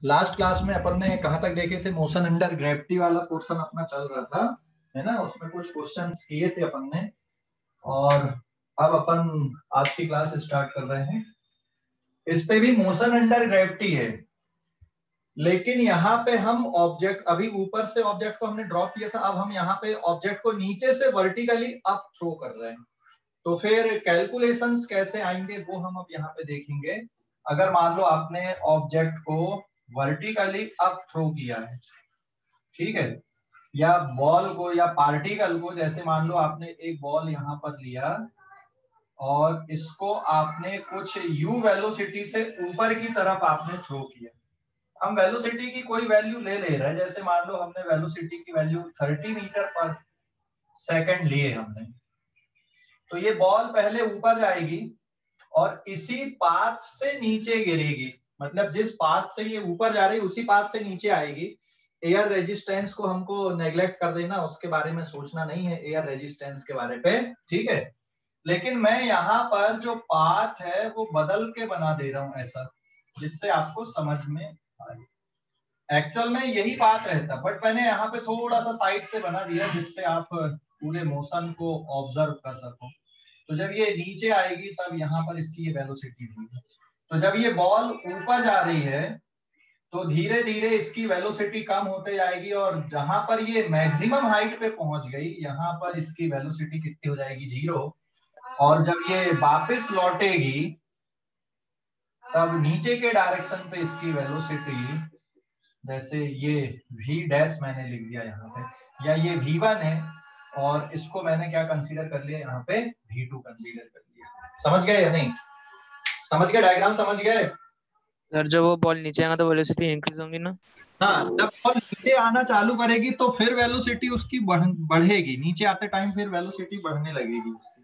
Last class में अपन ने कहाँ तक देखे थे, मोशन अंडर ग्रेविटी वाला पोर्शन अपना चल रहा था, है ना। उसमें कुछ क्वेश्चंस किए थे अपन ने, और अब अपन आज की क्लास स्टार्ट कर रहे हैं। इस पे भी मोशन अंडर ग्रेविटी है, लेकिन यहाँ पे हम ऑब्जेक्ट, अभी ऊपर से ऑब्जेक्ट को हमने ड्रॉ किया था, अब हम यहाँ पे ऑब्जेक्ट को नीचे से वर्टिकली अप थ्रो कर रहे हैं। तो फिर कैलकुलेशंस कैसे आएंगे वो हम अब यहाँ पे देखेंगे। अगर मान लो आपने ऑब्जेक्ट को वर्टिकली अप थ्रो किया है, ठीक है, या बॉल को या पार्टिकल को, जैसे मान लो आपने एक बॉल यहाँ पर लिया और इसको आपने कुछ u वेलोसिटी से ऊपर की तरफ आपने थ्रो किया। हम वेलोसिटी की कोई वैल्यू ले रहे हैं, जैसे मान लो हमने वेलोसिटी की वैल्यू 30 मीटर पर सेकंड लिए हमने, तो ये बॉल पहले ऊपर जाएगी और इसी पाथ से नीचे गिरेगी। मतलब जिस पाथ से ये ऊपर जा रही है उसी पाथ से नीचे आएगी। एयर रेजिस्टेंस को हमको नेग्लेक्ट कर देना, उसके बारे में सोचना नहीं है एयर रेजिस्टेंस के बारे पे, ठीक है। लेकिन मैं यहाँ पर जो पाथ है वो बदल के बना दे रहा हूँ ऐसा, जिससे आपको समझ में आए। एक्चुअल में यही पाथ रहता, बट मैंने यहाँ पे थोड़ा सा साइड से बना दिया जिससे आप पूरे मोशन को ऑब्जर्व कर सको। तो जब ये नीचे आएगी तब यहाँ पर इसकी ये वेलोसिटी होगी। तो जब ये बॉल ऊपर जा रही है तो धीरे धीरे इसकी वेलोसिटी कम होते जाएगी, और जहां पर ये मैक्सिमम हाइट पे पहुंच गई यहाँ पर इसकी वेलोसिटी कितनी हो जाएगी, 0। और जब ये वापस लौटेगी तब नीचे के डायरेक्शन पे इसकी वेलोसिटी, जैसे ये v डैश मैंने लिख दिया यहाँ पे, या ये v1 है और इसको मैंने क्या कंसीडर कर लिया यहाँ पे, v2 कंसीडर कर लिया। समझ गए या नहीं? समझ गए? डायग्राम समझ गए? सर जब वो बॉल नीचे आएगा तो वेलोसिटी इंक्रीज होंगी ना? हाँ, जब बॉल नीचे आना चालू करेगी तो फिर वेलोसिटी उसकी बढ़ेगी, नीचे आते टाइम फिर वेलोसिटी बढ़ने लगेगी उसकी,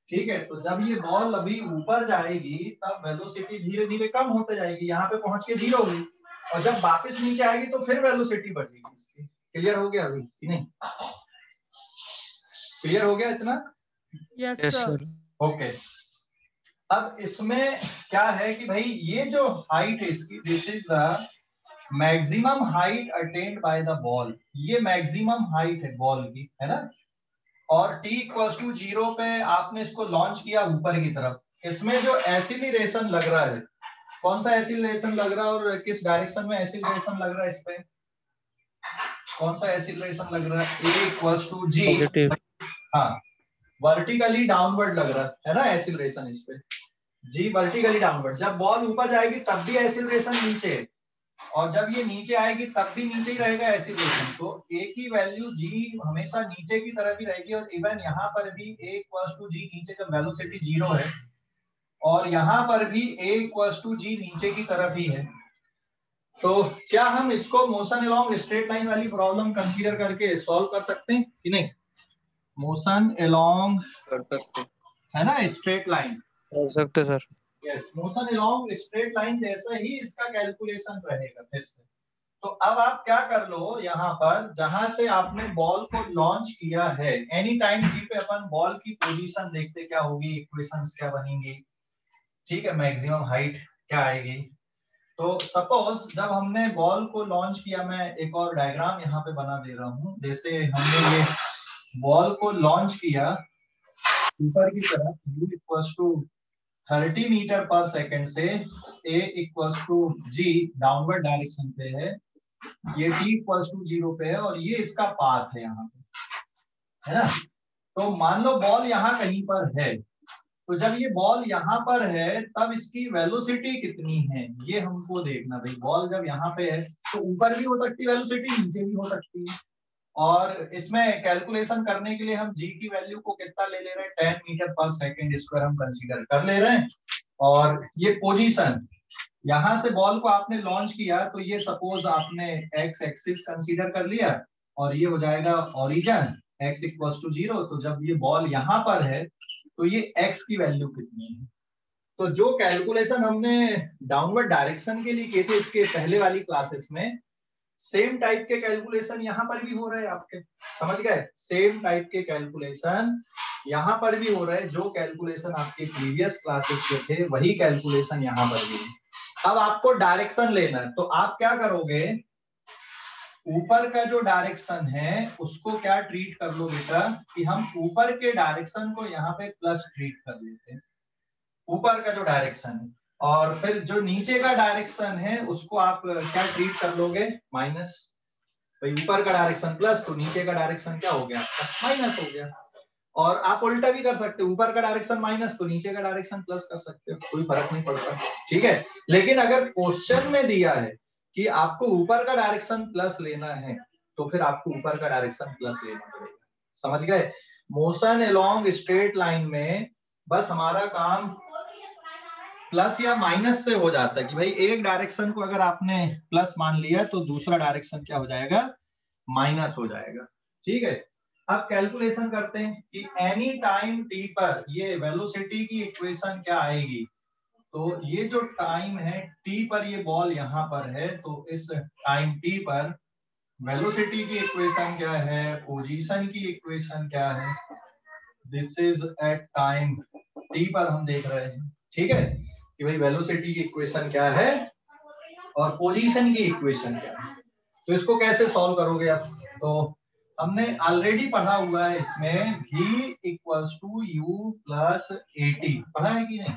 ठीक है। तो जब ये बॉल अभी ऊपर जाएगी तब वेलोसिटी धीरे धीरे कम होते जाएगी, यहाँ पे पहुंच के 0 हुई, और जब वापस नीचे आएगी तो फिर वेलोसिटी बढ़ेगी इसकी। क्लियर हो गया अभी कि नहीं? क्लियर हो गया इतना? Yes sir. ओके। अब इसमें क्या है कि भाई ये जो हाइट है इसकी, this is the maximum height attend by the ball. ये मैक्सिमम हाइट है बॉल की, है ना। और t इक्वल्स टू 0 पे आपने इसको लॉन्च किया ऊपर की तरफ। इसमें जो एसिलरेशन लग रहा है, कौन सा एसिलरेशन लग रहा है और किस डायरेक्शन में एसिलरेशन लग रहा है, इस पे कौन सा एसिलरेशन लग रहा है, a इक्वल्स टू g। हाँ, वर्टिकली डाउनवर्ड लग रहा है ना एसिलरेशन इस पे, g वर्टिकली डाउनवर्ड। जब बॉल ऊपर जाएगी तब भी एसिलरेशन नीचे, और जब ये नीचे आएगी तब भी नीचे ही रहेगा एसिलरेशन। तो a की वैल्यू g हमेशा नीचे की तरफ ही रहेगी, और इवन यहाँ पर भी a इक्वल्स टू g नीचे, जब वेलोसिटी 0 है, और यहाँ पर भी a इक्वल्स टू g नीचे की तरफ ही है। तो क्या हम इसको मोशन अलोंग स्ट्रेट लाइन वाली प्रॉब्लम कंसीडर करके सॉल्व कर सकते हैं कि नहीं? मोशन अलोंग कर सकते, है ना, स्ट्रेट लाइन कर सकते sir. Yes, motion along straight line जैसा ही इसका कैलकुलेशन रहेगा फिर से। तो अब आप क्या कर लो, यहाँ पर जहां से आपने बॉल को लॉन्च किया है, एनी टाइम t पे अपन बॉल की पोजीशन देखते क्या होगी, इक्वेशंस क्या बनेंगी, ठीक है, मैक्सिमम हाइट क्या आएगी। तो सपोज जब हमने बॉल को लॉन्च किया, मैं एक और डायग्राम यहाँ पे बना दे रहा हूँ। जैसे हमने ये बॉल को लॉन्च किया ऊपर की तरफ, u equals to 30 meter per second से, a equals to g downward direction पे है, ये t इक्वल्स टू 0 पे है, और ये इसका पाथ है यहाँ पे, है ना। तो मान लो बॉल यहाँ कहीं पर है, तो जब ये बॉल यहाँ पर है तब इसकी वेलोसिटी कितनी है ये हमको देखना। भाई बॉल जब यहाँ पे है तो ऊपर भी हो सकती है वेलोसिटी, नीचे भी हो सकती है, और इसमें कैलकुलेशन करने के लिए हम g की वैल्यू को कितना ले ले रहे हैं, 10 मीटर पर सेकेंड स्क्वायर हम कंसीडर कर ले रहे हैं। और ये पोजीशन, यहाँ से बॉल को आपने लॉन्च किया तो ये सपोज आपने x एक्सिस कंसीडर कर लिया, और ये हो जाएगा ओरिजिन x इक्वल्स टू 0। तो जब ये बॉल यहाँ पर है तो ये x की वैल्यू कितनी है। तो जो कैलकुलेशन हमने डाउनवर्ड डायरेक्शन के लिए किए थे इसके पहले वाली क्लासेस में, सेम टाइप के कैलकुलेशन यहाँ पर भी हो रहे हैं आपके, समझ गए? सेम टाइप के कैलकुलेशन यहाँ पर भी हो रहे हैं। जो कैलकुलेशन आपके प्रीवियस क्लासेस के थे वही कैलकुलेशन यहाँ पर भी है। अब आपको डायरेक्शन लेना है, तो आप क्या करोगे, ऊपर का जो डायरेक्शन है उसको क्या ट्रीट कर लो बेटा, कि हम ऊपर के डायरेक्शन को यहाँ पे प्लस ट्रीट कर लेते हैं, ऊपर का जो डायरेक्शन है, और फिर जो नीचे का डायरेक्शन है उसको आप क्या ट्रीट कर लोगे, माइनस। भाई ऊपर का डायरेक्शन प्लस तो नीचे का डायरेक्शन क्या हो गया आपका, माइनस हो गया। और आप उल्टा भी कर सकते हो, ऊपर का डायरेक्शन माइनस तो नीचे का डायरेक्शन प्लस कर सकते हो, कोई फर्क नहीं पड़ता, ठीक है। लेकिन अगर क्वेश्चन में दिया है कि आपको ऊपर का डायरेक्शन प्लस लेना है, तो फिर आपको ऊपर का डायरेक्शन प्लस लेना पड़ेगा, समझ गए। मोशन अलोंग स्ट्रेट लाइन में बस हमारा काम प्लस या माइनस से हो जाता है, कि भाई एक डायरेक्शन को अगर आपने प्लस मान लिया तो दूसरा डायरेक्शन क्या हो जाएगा, माइनस हो जाएगा, ठीक है। अब कैलकुलेशन करते हैं कि एनी टाइम टी पर ये वेलोसिटी की इक्वेशन क्या आएगी। तो ये जो टाइम है टी पर, ये बॉल यहाँ पर है, तो इस टाइम टी पर वेलोसिटी की इक्वेशन क्या है, पोजीशन की इक्वेशन क्या है, this is at time t पर हम देख रहे हैं, ठीक है, कि भाई वेलोसिटी की इक्वेशन क्या है और पोजीशन की इक्वेशन क्या है। तो इसको कैसे सॉल्व करोगे आप, तो हमने ऑलरेडी पढ़ा हुआ है इसमें v equals to u plus a t, पढ़ा है कि नहीं।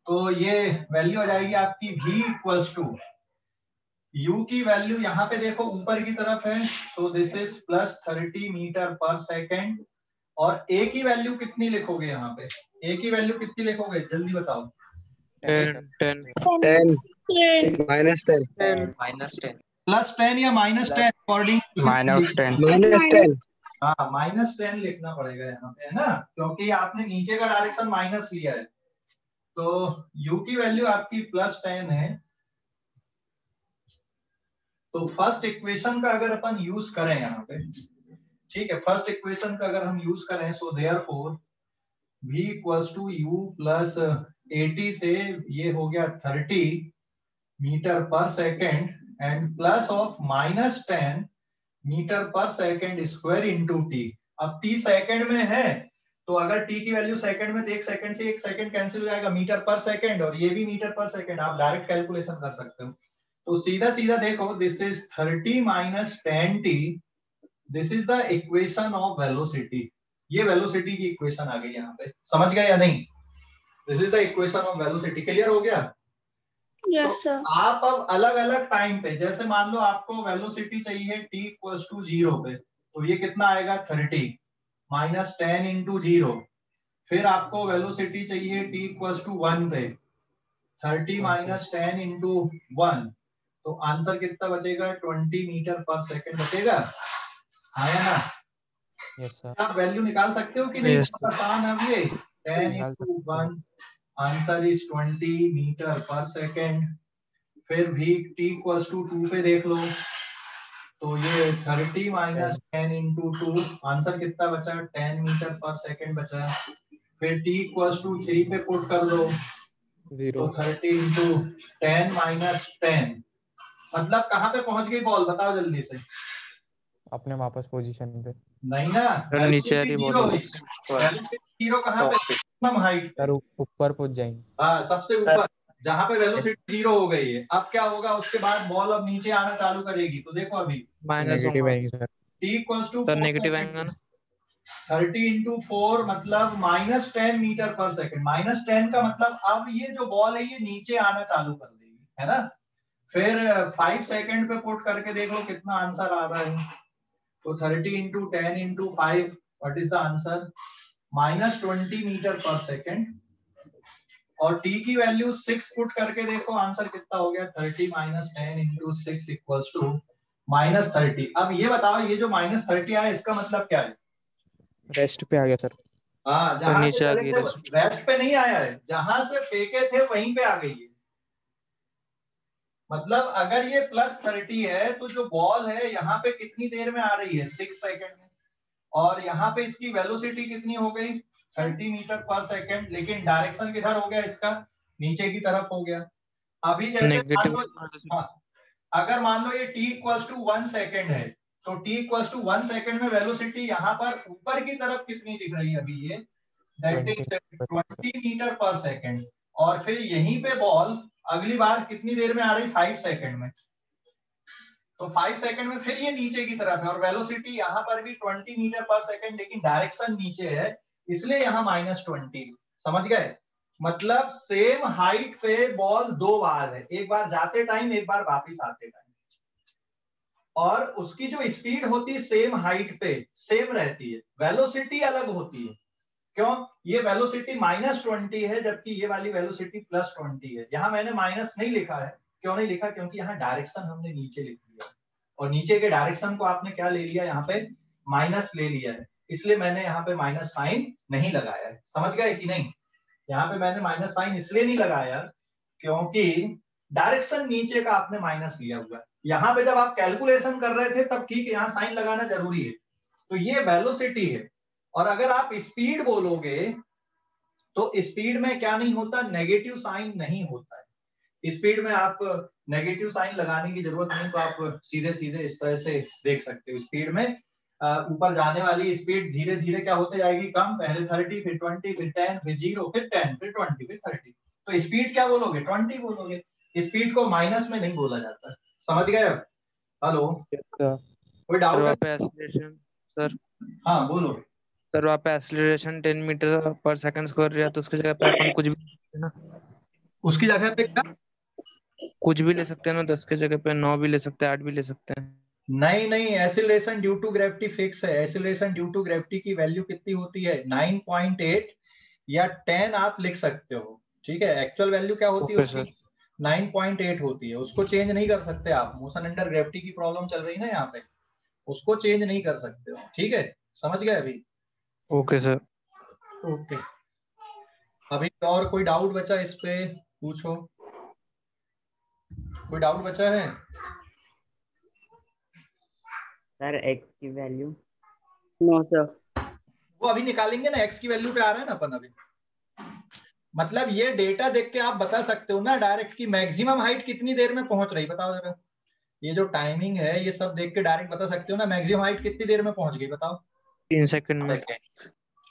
तो ये वैल्यू आ जाएगी आपकी v इक्वल्स टू, u की वैल्यू यहाँ पे देखो ऊपर की तरफ है, तो this is plus 30 meter per second. और a की वैल्यू कितनी लिखोगे, यहाँ पे a की वैल्यू कितनी लिखोगे, जल्दी बताओ। 10 -10 प्लस 10 या -10 अकॉर्डिंग, -10 हाँ -10 लिखना पड़ेगा यहाँ पे, है ना, क्योंकि आपने नीचे का डायरेक्शन माइनस लिया है। तो u की वैल्यू आपकी +10 है। तो फर्स्ट इक्वेशन का अगर अपन यूज करें यहाँ पे, ठीक है, फर्स्ट इक्वेशन का अगर हम यूज करें, so therefore v equals to u plus 80 से ये हो गया 30 meter per second and plus of -10 meter per second square into t. अब टी सेकेंड में है, तो अगर टी की वैल्यू सेकंड में, तो एक सेकंड से एक सेकंड कैंसिल हो जाएगा, मीटर पर सेकंड, और ये भी मीटर पर सेकंड, आप डायरेक्ट कैलकुलेशन कर सकते हो। तो सीधा सीधा देखो, this is 30 minus 10t, this is the equation of velocity. ये वेलोसिटी की इक्वेशन आ गई यहाँ पे, समझ गए या नहीं। This is the equation of velocity, clear हो गया। Yes sir. तो आप अब अलग अलग टाइम पे, जैसे मान लो आपको वेलोसिटी चाहिए t इक्वल्स टू 0 पे, तो ये कितना आएगा 30 माइनस 10 इंटू 0। फिर आपको वेलोसिटी चाहिए t इक्वल्स टू 1 पे, 30 माइनस 10 इंटू 1, तो आंसर कितना बचेगा, 20 मीटर पर सेकेंड बचेगा, आया ना। Yes sir. आप वैल्यू निकाल सकते हो कि नहीं, Yes, बहुत आसान है ये। 10 into 1, answer is 20 meter per second. फिर भी t इक्वल्स टू 2 पे देख लो, तो ये 30 माइनस 10 इंटू 2, आंसर कितना बचा, 10 मीटर पर सेकेंड बचा। फिर t इक्वल्स टू 3 पे पुट कर दो, तो 30 इंटू 10 माइनस 10, मतलब कहाँ पे पहुंच गई बॉल, बताओ जल्दी से। अपने वापस पोजीशन पे नहीं ना, सर नीचे वाली जीरो बॉल जीरो कहाँ पे, मिनिमम हाइट पे, सर ऊपर पहुंच जाएंगे। हाँ सबसे ऊपर, जहाँ पे वेलोसिटी 0 हो गई है। अब क्या होगा, उसके बाद बॉल अब नीचे आना चालू करेगी, तो देखो अभी माइनस नेगेटिव होगा आएंगे sir. t equals to sir negative आएगा ना। 30 इंटू 4 मतलब -10 मीटर पर सेकेंड। -10 का मतलब अब ये जो बॉल है ये नीचे आना चालू कर देगी, है ना। फिर 5 सेकेंड पे पुट करके देख लो कितना आंसर आ रहा है। तो 30 into 10 into 5, what is the answer, -20 meter per second. और t की वैल्यू 6 पुट करके देखो, आंसर कितना हो गया, 30 माइनस 10 इंटू 6 इक्वल्स टू -30। अब ये बताओ, ये जो -30 आया इसका मतलब क्या है। रेस्ट पे आ गया सर। हाँ, जहां से नीचे आ चले गई थे रेस्ट। रेस्ट पे नहीं आया है, जहां से फेंके थे वहीं पे आ गई है। मतलब अगर ये +30 है, तो जो बॉल है यहाँ पे कितनी देर में आ रही है, 6 सेकेंड में। और यहाँ पे इसकी वेलोसिटी कितनी हो गई, 30 मीटर पर सेकेंड, लेकिन डायरेक्शन किधर हो गया इसका, नीचे की तरफ हो गया। अभी जैसे नेगेटिव मान लो, हाँ, अगर मान लो ये t इक्वल्स टू 1 सेकेंड है, तो t इक्वल्स टू 1 सेकेंड में वेलोसिटी यहाँ पर ऊपर की तरफ कितनी दिख रही है अभी, ये that is 20 meter per second. और फिर यहीं पे बॉल अगली बार कितनी देर में आ रही, 5 सेकंड में। तो 5 सेकंड में फिर ये नीचे की तरफ है और वेलोसिटी यहाँ पर भी 20 मीटर पर सेकंड, लेकिन डायरेक्शन नीचे है, इसलिए यहाँ -20। समझ गए? मतलब सेम हाइट पे बॉल 2 बार है, एक बार जाते टाइम, एक बार वापिस आते टाइम, और उसकी जो स्पीड होती है सेम हाइट पे सेम रहती है, वेलोसिटी अलग होती है। क्यों? ये वेलोसिटी -20 है जबकि ये वाली वेलोसिटी +20 है। यहाँ मैंने माइनस नहीं लिखा है, क्यों नहीं लिखा? क्योंकि यहाँ डायरेक्शन हमने नीचे लिख दिया और नीचे के डायरेक्शन को आपने क्या ले लिया, यहाँ पे माइनस ले लिया है, इसलिए मैंने यहाँ पे माइनस साइन नहीं लगाया है। समझ गए कि नहीं? यहाँ पे मैंने माइनस साइन इसलिए नहीं लगाया क्योंकि डायरेक्शन नीचे का आपने माइनस लिया हुआ है। यहाँ पे जब आप कैलकुलेशन कर रहे थे तब ठीक है, यहाँ साइन लगाना जरूरी है। तो ये वेलोसिटी है, और अगर आप स्पीड बोलोगे तो स्पीड में क्या नहीं होता, नेगेटिव साइन नहीं होता है। स्पीड में आप नेगेटिव साइन लगाने की जरूरत नहीं, तो आप सीधे सीधे इस तरह से देख सकते हो। स्पीड में ऊपर जाने वाली स्पीड धीरे धीरे क्या होते जाएगी, कम, पहले 30, फिर 20, फिर 10, फिर 0, फिर 10, फिर 20, फिर 30। तो स्पीड क्या बोलोगे, 20 बोलोगे। स्पीड को माइनस में नहीं बोला जाता। समझ गए? अब हेलो, कोई डाउट है? वहाँ पे एक्सीलरेशन सर, हाँ बोलो सर वहाँ पे acceleration 10 meter per second square रहा, तो उसकी जगह पे अपन कुछ भी ना, उसकी जगह पे क्या, कुछ भी ले सकते हैं ना, 10 की जगह पे 9 भी ले सकते हैं, 8 भी ले सकते हैं। नहीं नहीं, acceleration due to gravity fix है। एक्सीलरेशन ड्यू टू ग्रेविटी की वैल्यू कितनी होती है, 9.8 या 10 आप लिख सकते हो। ठीक है, एक्चुअल वैल्यू क्या होती है ओके उसकी, सर। 9.8 होती है। उसको चेंज नहीं कर सकते आप, मोशन अंडर ग्रेविटी की प्रॉब्लम चल रही है ना यहाँ पे, उसको चेंज नहीं कर सकते हो। ठीक है, समझ गए अभी? Okay sir. ओके, अभी और कोई डाउट बचा इस पे, पूछो। कोई डाउट बचा है? सर एक्स की वैल्यू? No sir. वो अभी निकालेंगे ना, एक्स की वैल्यू पे आ रहा है ना अपन अभी। मतलब ये डेटा देख के आप बता सकते हो ना डायरेक्ट की मैक्सिमम हाइट कितनी देर में पहुंच रही, बताओ जरा। ये जो टाइमिंग है ये सब देख के डायरेक्ट बता सकते हो ना, मैक्सिमम हाइट कितनी देर में पहुंच गई, बताओ। 3 सेकंड में।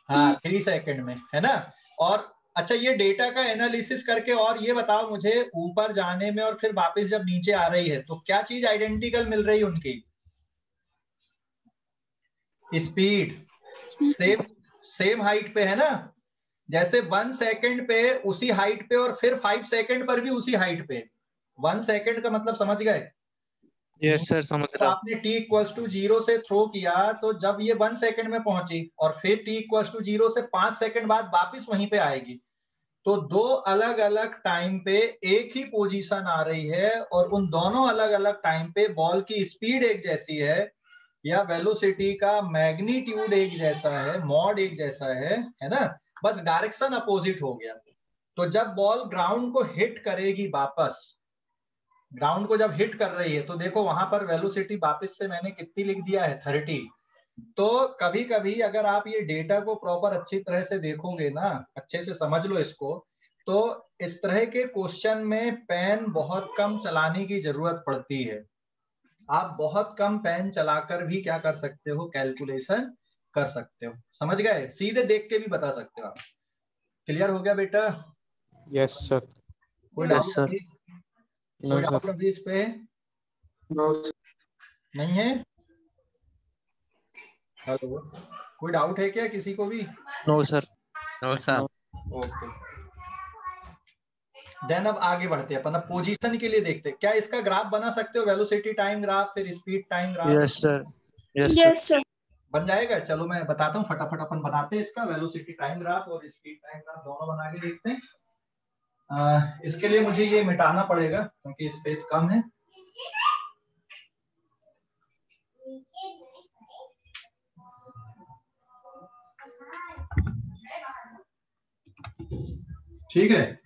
हाँ 3 सेकंड में, है ना। और अच्छा, ये डेटा का एनालिसिस करके और ये बताओ मुझे, ऊपर जाने में और फिर वापस जब नीचे आ रही है तो क्या चीज आइडेंटिकल मिल रही है उनकी, स्पीड सेम हाइट पे है ना। जैसे 1 सेकंड पे उसी हाइट पे और फिर 5 सेकंड पर भी उसी हाइट पे। 1 सेकंड का मतलब समझ गए? यस सर, समझ तो रहा हूँ। आपने t इक्वल्स टू 0 से थ्रो किया तो जब ये 1 सेकंड में पहुंची और फिर t इक्वल्स टू 0 से 5 सेकंड बाद वापस वहीं पे आएगी, तो दो अलग अलग टाइम पे एक ही पोजीशन आ रही है और उन दोनों अलग अलग टाइम पे बॉल की स्पीड एक जैसी है या वेलोसिटी का मैग्नीट्यूड एक जैसा है, मॉड एक जैसा है ना, बस डायरेक्शन अपोजिट हो गया। तो जब बॉल ग्राउंड को हिट करेगी वापस, ग्राउंड को जब हिट कर रही है तो देखो वहां पर वेलोसिटी वापस से मैंने कितनी लिख दिया है, 30। तो कभी कभी अगर आप ये डेटा को प्रॉपर अच्छी तरह से देखोगे ना, अच्छे से समझ लो इसको, तो इस तरह के क्वेश्चन में पेन बहुत कम चलाने की जरूरत पड़ती है। आप बहुत कम पेन चलाकर भी क्या कर सकते हो, कैलकुलेशन कर सकते हो। समझ गए? सीधे देख के भी बता सकते हो आप। क्लियर हो गया बेटा? Yes sir. कोई Yes, डाउट sir. अभी? नो कोई डाउट सर। अभी इस पे नहीं है? हेलो, कोई डाउट है क्या किसी को भी? No sir. No sir. Okay, then अब आगे बढ़ते हैं अपन। अब पोजीशन के लिए देखते हैं, क्या इसका ग्राफ बना सकते हो, वेलोसिटी टाइम ग्राफ फिर speed time graph? Yes sir. Yes sir. Yes sir. बन जाएगा। चलो मैं बताता हूँ, फटाफट अपन बनाते हैं इसका वेलोसिटी टाइम ग्राफ और स्पीड टाइम ग्राफ दोनों बना के देखते हैं। इसके लिए मुझे ये मिटाना पड़ेगा क्योंकि स्पेस कम है। ठीक है,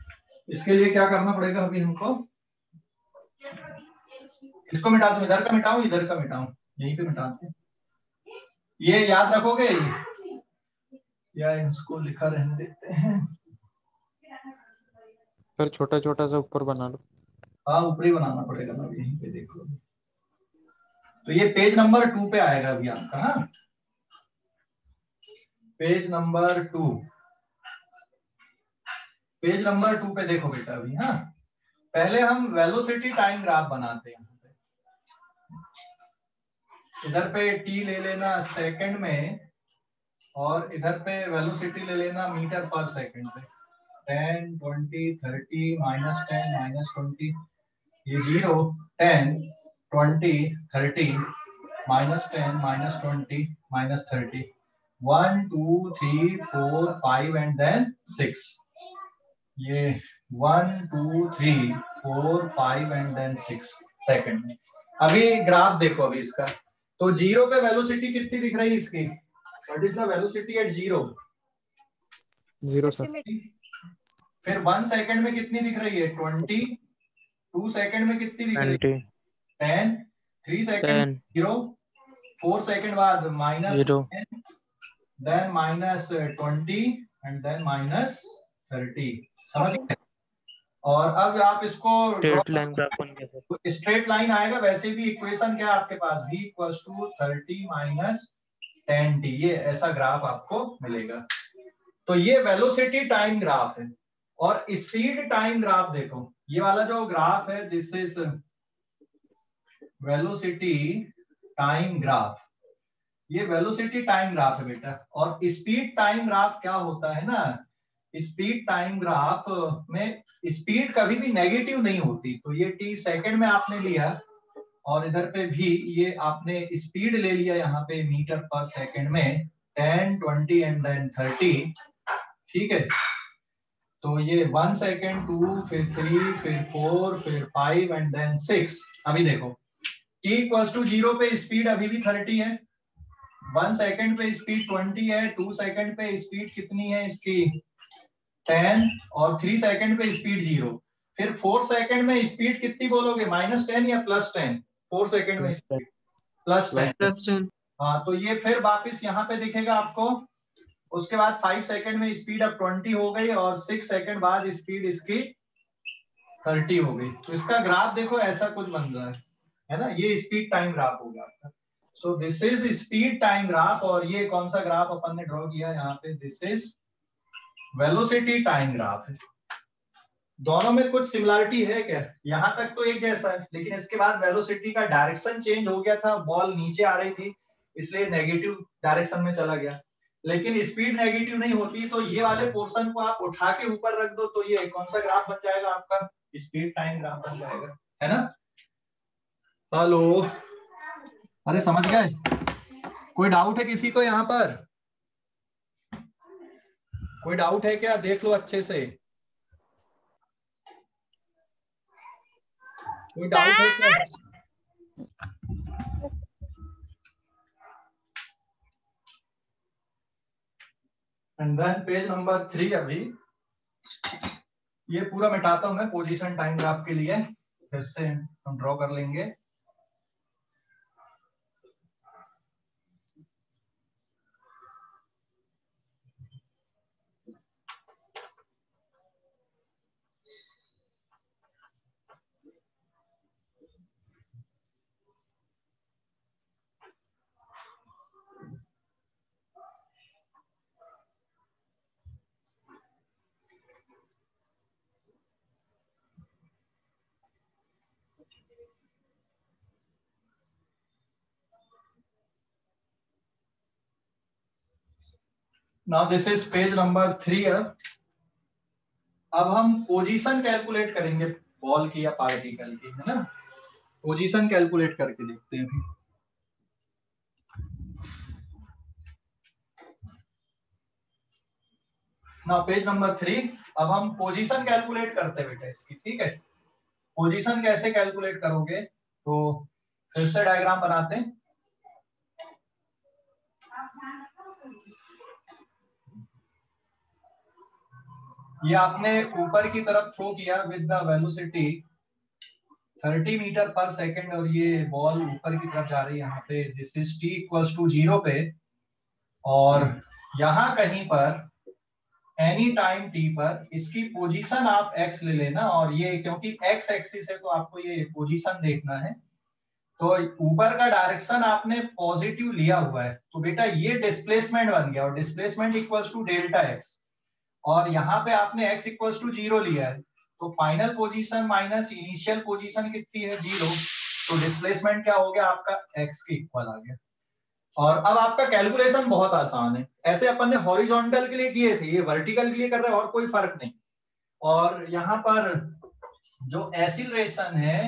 इसके लिए क्या करना पड़ेगा अभी हमको, इसको मिटा दूं, इधर का मिटाऊं इधर का मिटाऊं, यहीं पे मिटाते हैं। ये याद रखोगे या इसको लिखा रहने देते हैं? सर छोटा छोटा सा ऊपर बना लो। हाँ ऊपरी बनाना पड़ेगा ना, यहीं पे देखो। तो ये पेज नंबर 2 पे आएगा अभी आपका। हाँ, पेज नंबर 2 पेज नंबर 2 पे देखो बेटा अभी। हाँ, पहले हम वेलोसिटी टाइम ग्राफ बनाते हैं। इधर पे t ले लेना सेकंड में और इधर पे वेलोसिटी ले लेना मीटर पर सेकंड पे। 10, 20, 30, -10, -20, ये 0, 10, 20, 30, -10, -20, -30, 1, 2, 3, 4, 5 एंड देन 6। ये 1, 2, 3, 4, 5 एंड देन 6 सेकंड में। अभी ग्राफ देखो अभी इसका, तो 0 पे वेलोसिटी कितनी दिख रही है इसकी? What is the velocity at 0? 0 sir. फिर 1 सेकंड में कितनी दिख रही है? 20। 2 सेकंड में कितनी दिख रही है? 20 10। 3 सेकंड 0। 4 सेकंड बाद Zero. -10, then -20 and then -30। समझ गए? और अब आप इसको स्ट्रेट लाइन ग्राफ बन गया सर। स्ट्रेट लाइन आएगा। वैसे भी इक्वेशन क्या है आपके पास? v = 30 - 10t। ये ऐसा ग्राफ आपको मिलेगा। तो ये वेलोसिटी टाइम ग्राफ है। और स्पीड टाइम ग्राफ देखो, ये वाला जो ग्राफ है this is velocity time graph. ये वेलोसिटी टाइम ग्राफ है बेटा। और स्पीड टाइम ग्राफ क्या होता है ना, स्पीड टाइम ग्राफ में स्पीड कभी भी नेगेटिव नहीं होती। तो ये t सेकंड में आपने लिया और इधर पे भी ये आपने स्पीड ले लिया यहाँ पे मीटर पर सेकंड में 10, 20 एंड देन 30। ठीक है, तो ये 1 सेकंड, 2, फिर 3, फिर 4, फिर 5 एंड देन 6। अभी देखो t = 0 पे स्पीड अभी भी 30 है, 1 सेकंड पे स्पीड 20 है, 2 सेकंड पे स्पीड कितनी है इसकी? 10 और 3 सेकंड पे स्पीड 0। फिर 4 सेकंड में स्पीड कितनी बोलोगे? -10 या +10? 4 सेकंड में स्पीड +10। हाँ, तो ये फिर वापस यहाँ पे दिखेगा आपको। उसके बाद 5 सेकंड में स्पीड अब 20 हो गई और 6 सेकंड बाद स्पीड इसकी 30 हो गई। तो इसका ग्राफ देखो ऐसा कुछ बन रहा है ना। ये स्पीड टाइम ग्राफ हो गया आपका। So this is speed time graph. और ये कौन सा ग्राफ अपन ने ड्रॉ किया यहाँ पे? This is velocity time graph है। दोनों में कुछ सिमिलरिटी है क्या? यहाँ तक तो एक जैसा है, लेकिन इसके बाद वेलोसिटी का डायरेक्शन चेंज हो गया था। बॉल नीचे आ रही थी इसलिए नेगेटिव डायरेक्शन में चला गया। लेकिन स्पीड नेगेटिव नहीं होती, तो ये वाले पोर्शन को आप उठा के ऊपर रख दो तो ये कौन सा ग्राफ बन जाएगा आपका? स्पीड टाइम ग्राफ बन जाएगा, है ना। हेलो, अरे समझ गए? कोई डाउट है किसी को यहाँ पर? कोई डाउट है क्या? देख लो अच्छे से। कोई डाउट है क्या? एंड देन पेज नंबर 3 अभी ये पूरा मिटाता हूं मैं पोजीशन टाइम ग्राफ के लिए। फिर से हम ड्रॉ कर लेंगे। Now this is page number 3। अब हम पोजीशन कैलकुलेट करेंगे बॉल की या पार्टिकल की, है ना। पोजीशन कैलकुलेट करके देखते हैं अभी। Now page number 3। अब हम पोजीशन कैलकुलेट करते हैं बेटा इसकी। ठीक है, पोजीशन कैसे कैलकुलेट करोगे? तो फिर से डायग्राम बनाते हैं। ये आपने ऊपर की तरफ थ्रो किया with the velocity 30 meter per second और ये बॉल ऊपर की तरफ जा रही है यहाँ पे। दिस इज t = 0 पे और यहाँ कहीं पर एनी टाइम t पर इसकी पोजीशन आप x ले लेना। और ये क्योंकि x एक्सिस है तो आपको ये पोजीशन देखना है। तो ऊपर का डायरेक्शन आपने पॉजिटिव लिया हुआ है तो बेटा ये डिस्प्लेसमेंट बन गया और डिस्प्लेसमेंट = Δx। और यहाँ पे आपने x इक्वल टू 0 लिया है, तो final position minus initial position कितनी है 0, तो डिस्प्लेसमेंट क्या हो गया आपका x के इक्वल आ गया। और अब आपका कैलकुलेशन बहुत आसान है, ऐसे अपन ने हॉरिजॉन्टल के लिए किए थे, ये वर्टिकल के लिए कर रहे हैं और कोई फर्क नहीं। और यहाँ पर जो एक्सीलरेशन है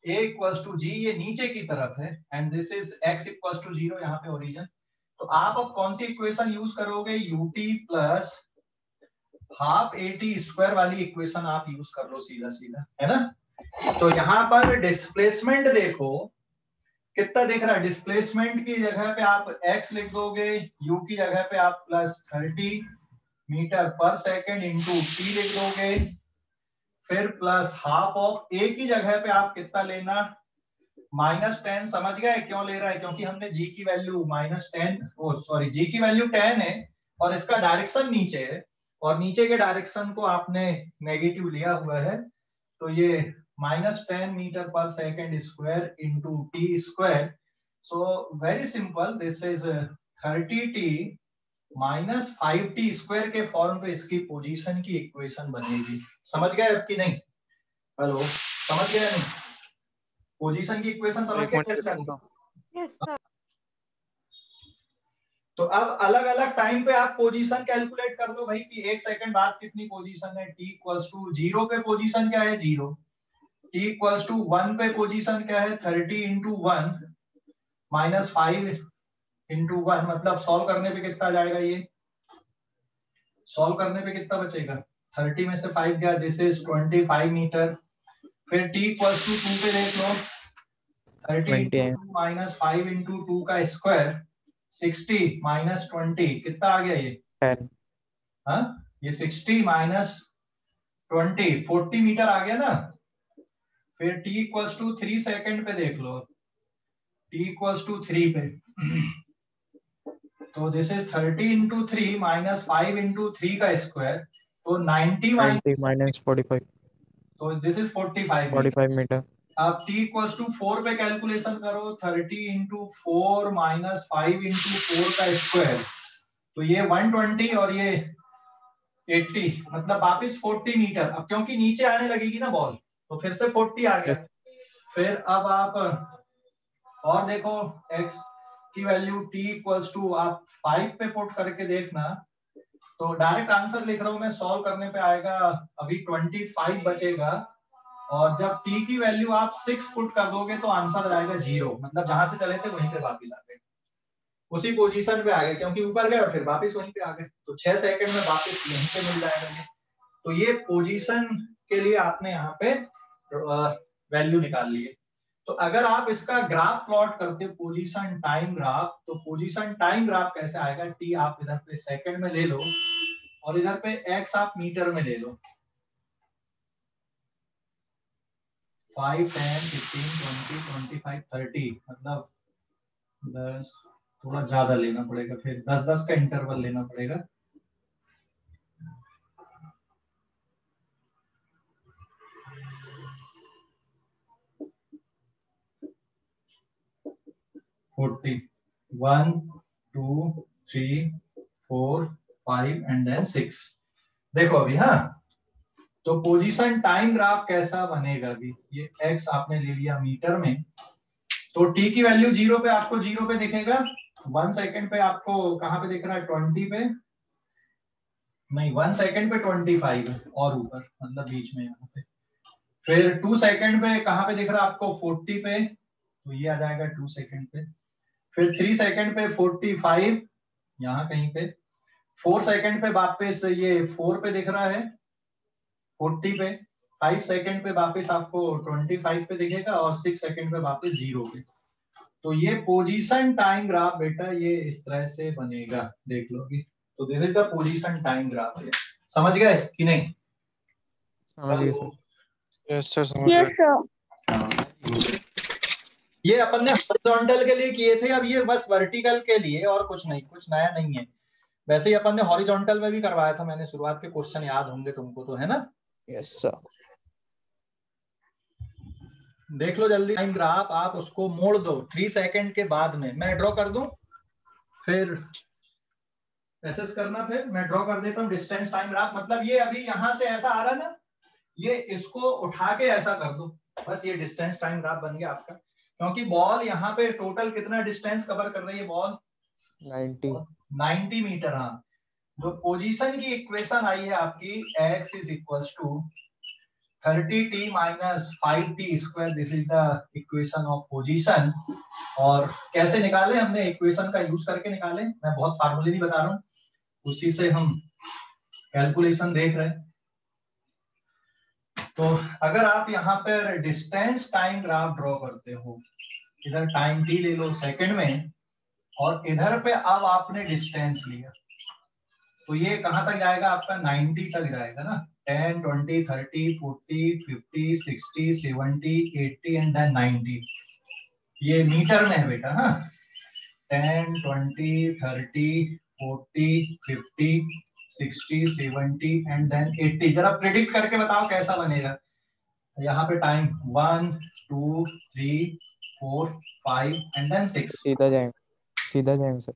a इक्वल टू g, ये नीचे की तरफ है, and this is x equal to 0, यहाँ पे ओरिजिन। तो आप अब कौन सी इक्वेशन यूज करोगे, ut plus half at square वाली इक्वेशन आप यूज कर लो सीधा सीधा, है ना। तो यहाँ पर डिस्प्लेसमेंट देखो कितना दिख रहा है, डिस्प्लेसमेंट की जगह पे आप x लिख दोगे, u की जगह पे आप plus 30 meter per second into t लिख दोगे, फिर प्लस हाफ ऑफ a की जगह पे आप कितना लेना -10। समझ गए क्यों ले रहा है, क्योंकि हमने g की वैल्यू -10 g की वैल्यू 10 है और इसका डायरेक्शन नीचे है, और नीचे के डायरेक्शन को आपने नेगेटिव लिया हुआ है, तो ये -10 meter per second square into T square. So very simple, this is 30t minus 5t square के फॉर्म पे इसकी पोजीशन की इक्वेशन बनेगी। समझ गए अब कि नहीं, हेलो समझ गया नहीं, पोजीशन की इक्वेशन समझ गए कैसे बनेगा। Yes sir. तो अब अलग अलग टाइम पे आप पोजीशन कैलकुलेट कर लो भाई कि 1 सेकंड बाद कितनी पोजीशन है, t इक्वल्स टू 0 पे पोजीशन क्या है 0, t इक्वल्स टू 1 पे पोजीशन क्या है 30 इंटू 1 माइनस 5 इंटू 1, मतलब सॉल्व करने पे कितना जाएगा, ये सॉल्व करने पे कितना बचेगा, 30 में से 5 गया, दिस इज 25 मीटर। फिर t इक्वल्स टू 2 पे देख लो, 30 इंटू 2 माइनस 5 इंटू 2 का स्क्वायर 60 माइनस 20 कितना आ गया ये 10। हाँ, ये 60 माइनस 20 40 मीटर आ गया ना। फिर t इक्वल्स टू 3 सेकंड पे देख लो, t इक्वल्स टू 3 पे, तो this is 30 into 3 minus 5 into 3 का स्क्वायर, तो 90 माइनस 45, तो दिस इज 45 मीटर। अब t इक्वल्स टू 4 पे कैलकुलेशन करो, 30 इंटू 4 माइनस 5 इंटू 4 का स्क्वायर, तो ये 120 और ये 80, मतलब वापिस 40 मीटर। अब क्योंकि नीचे आने लगेगी ना बॉल, तो फिर से 40 आ गया। फिर अब आप और देखो x की वैल्यू t इक्वल्स टू आप 5 पे पुट करके देखना, तो डायरेक्ट आंसर लिख रहा हूं मैं, सॉल्व करने पे आएगा अभी 25 बचेगा, और जब t की वैल्यू आप 6 पुट कर दोगे तो आंसर आएगा 0, मतलब जहां से चले थे वहीं पे वापिस आ गए, उसी पोजीशन पे आ गए, क्योंकि ऊपर गए और फिर वापिस वहीं पे आ गए, तो 6 सेकंड में वापिस यहीं पे मिल जाएगा। तो ये पोजीशन के लिए आपने यहाँ पे वैल्यू निकाल ली है। तो अगर आप इसका ग्राफ प्लॉट करते पोजीशन टाइम ग्राफ, तो पोजीशन टाइम ग्राफ कैसे आएगा, टी आप इधर पे सेकंड में ले लो और इधर पे एक्स आप मीटर में ले लो, 5 10 15 20 25 30, मतलब 10, थोड़ा ज्यादा लेना पड़ेगा, फिर 10-10 का इंटरवल लेना पड़ेगा। Forty 1 2 3 4 5 and then 6। देखो अभी, हाँ, तो पोजीशन टाइम ग्राफ कैसा बनेगा अभी, ये x आपने ले लिया मीटर में, तो t की वैल्यू 0 पे आपको 0 पे दिखेगा, 1 सेकंड पे आपको कहां पे दिख रहा है 20 पे, नहीं 1 सेकंड पे 25 है और ऊपर मतलब बीच में यहाँ पे। फिर 2 सेकंड पे कहां पे दिख रहा है आपको 40 पे, तो ये आ जाएगा 2 सेकंड पे। फिर 3 सेकंड पे 45 यहाँ कहीं पे, 4 सेकंड पे वापस ये 4 पे दिख रहा है 40 पे, 5 सेकंड पे वापस आपको 25 पे दिखेगा, और 6 सेकंड पे वापस 0 पे। तो ये पोजीशन टाइम ग्राफ बेटा ये इस तरह से बनेगा, देख लोगे, तो this is the position time graph. समझ गए कि नहीं, यस सर समझ गए। ये अपन ने हॉरिजॉन्टल के लिए किए थे, अब ये बस वर्टिकल के लिए, और कुछ नहीं, कुछ नया नहीं है। वैसे ही अपन ने हॉरिजॉन्टल में भी करवाया था, मैंने शुरुआत के क्वेश्चन याद होंगे तुमको तो, है ना। Yes sir. देख लो जल्दी टाइम ग्राफ, आप उसको मोड़ दो 3 सेकंड के बाद में, मैं ड्रॉ कर दूं, फिर एसेस करना, फिर मैं ड्रॉ कर देता हूँ डिस्टेंस टाइम ग्राफ। मतलब ये अभी यहाँ से ऐसा आ रहा है ना, ये इसको उठा के ऐसा कर दो, बस ये डिस्टेंस टाइम ग्राफ बन गया आपका। क्योंकि बॉल यहाँ पे टोटल कितना डिस्टेंस कवर कर रही है बॉल? 90 मीटर। हाँ, जो पोजीशन की इक्वेशन आई है आपकी x is equals to 30t minus 5t square, this is the equation of position. और कैसे निकाले हमने? इक्वेशन का यूज करके निकाले, मैं बहुत फार्मूले नहीं बता रहा हूँ, उसी से हम कैलकुलेशन देख रहे हैं। तो अगर आप यहाँ पर डिस्टेंस टाइम ग्राफ ड्रॉ करते हो, इधर टाइम t ले लो सेकंड में, और इधर पे अब आपने डिस्टेंस लिया, तो ये कहां तक जाएगा आपका? 90 तक जाएगा ना। 10, 20, 30, 40, 50, 60, 70, 80 एंड देन 90। ये मीटर में है बेटा। हाँ, 10, 20, 30, 40, 50, 60, 70 एंड देन 80। जरा प्रेडिक्ट करके बताओ कैसा बनेगा। यहाँ पे टाइम 1, 2, 3, 4, 5 एंड देन 6। सीधा जाएंगे सर।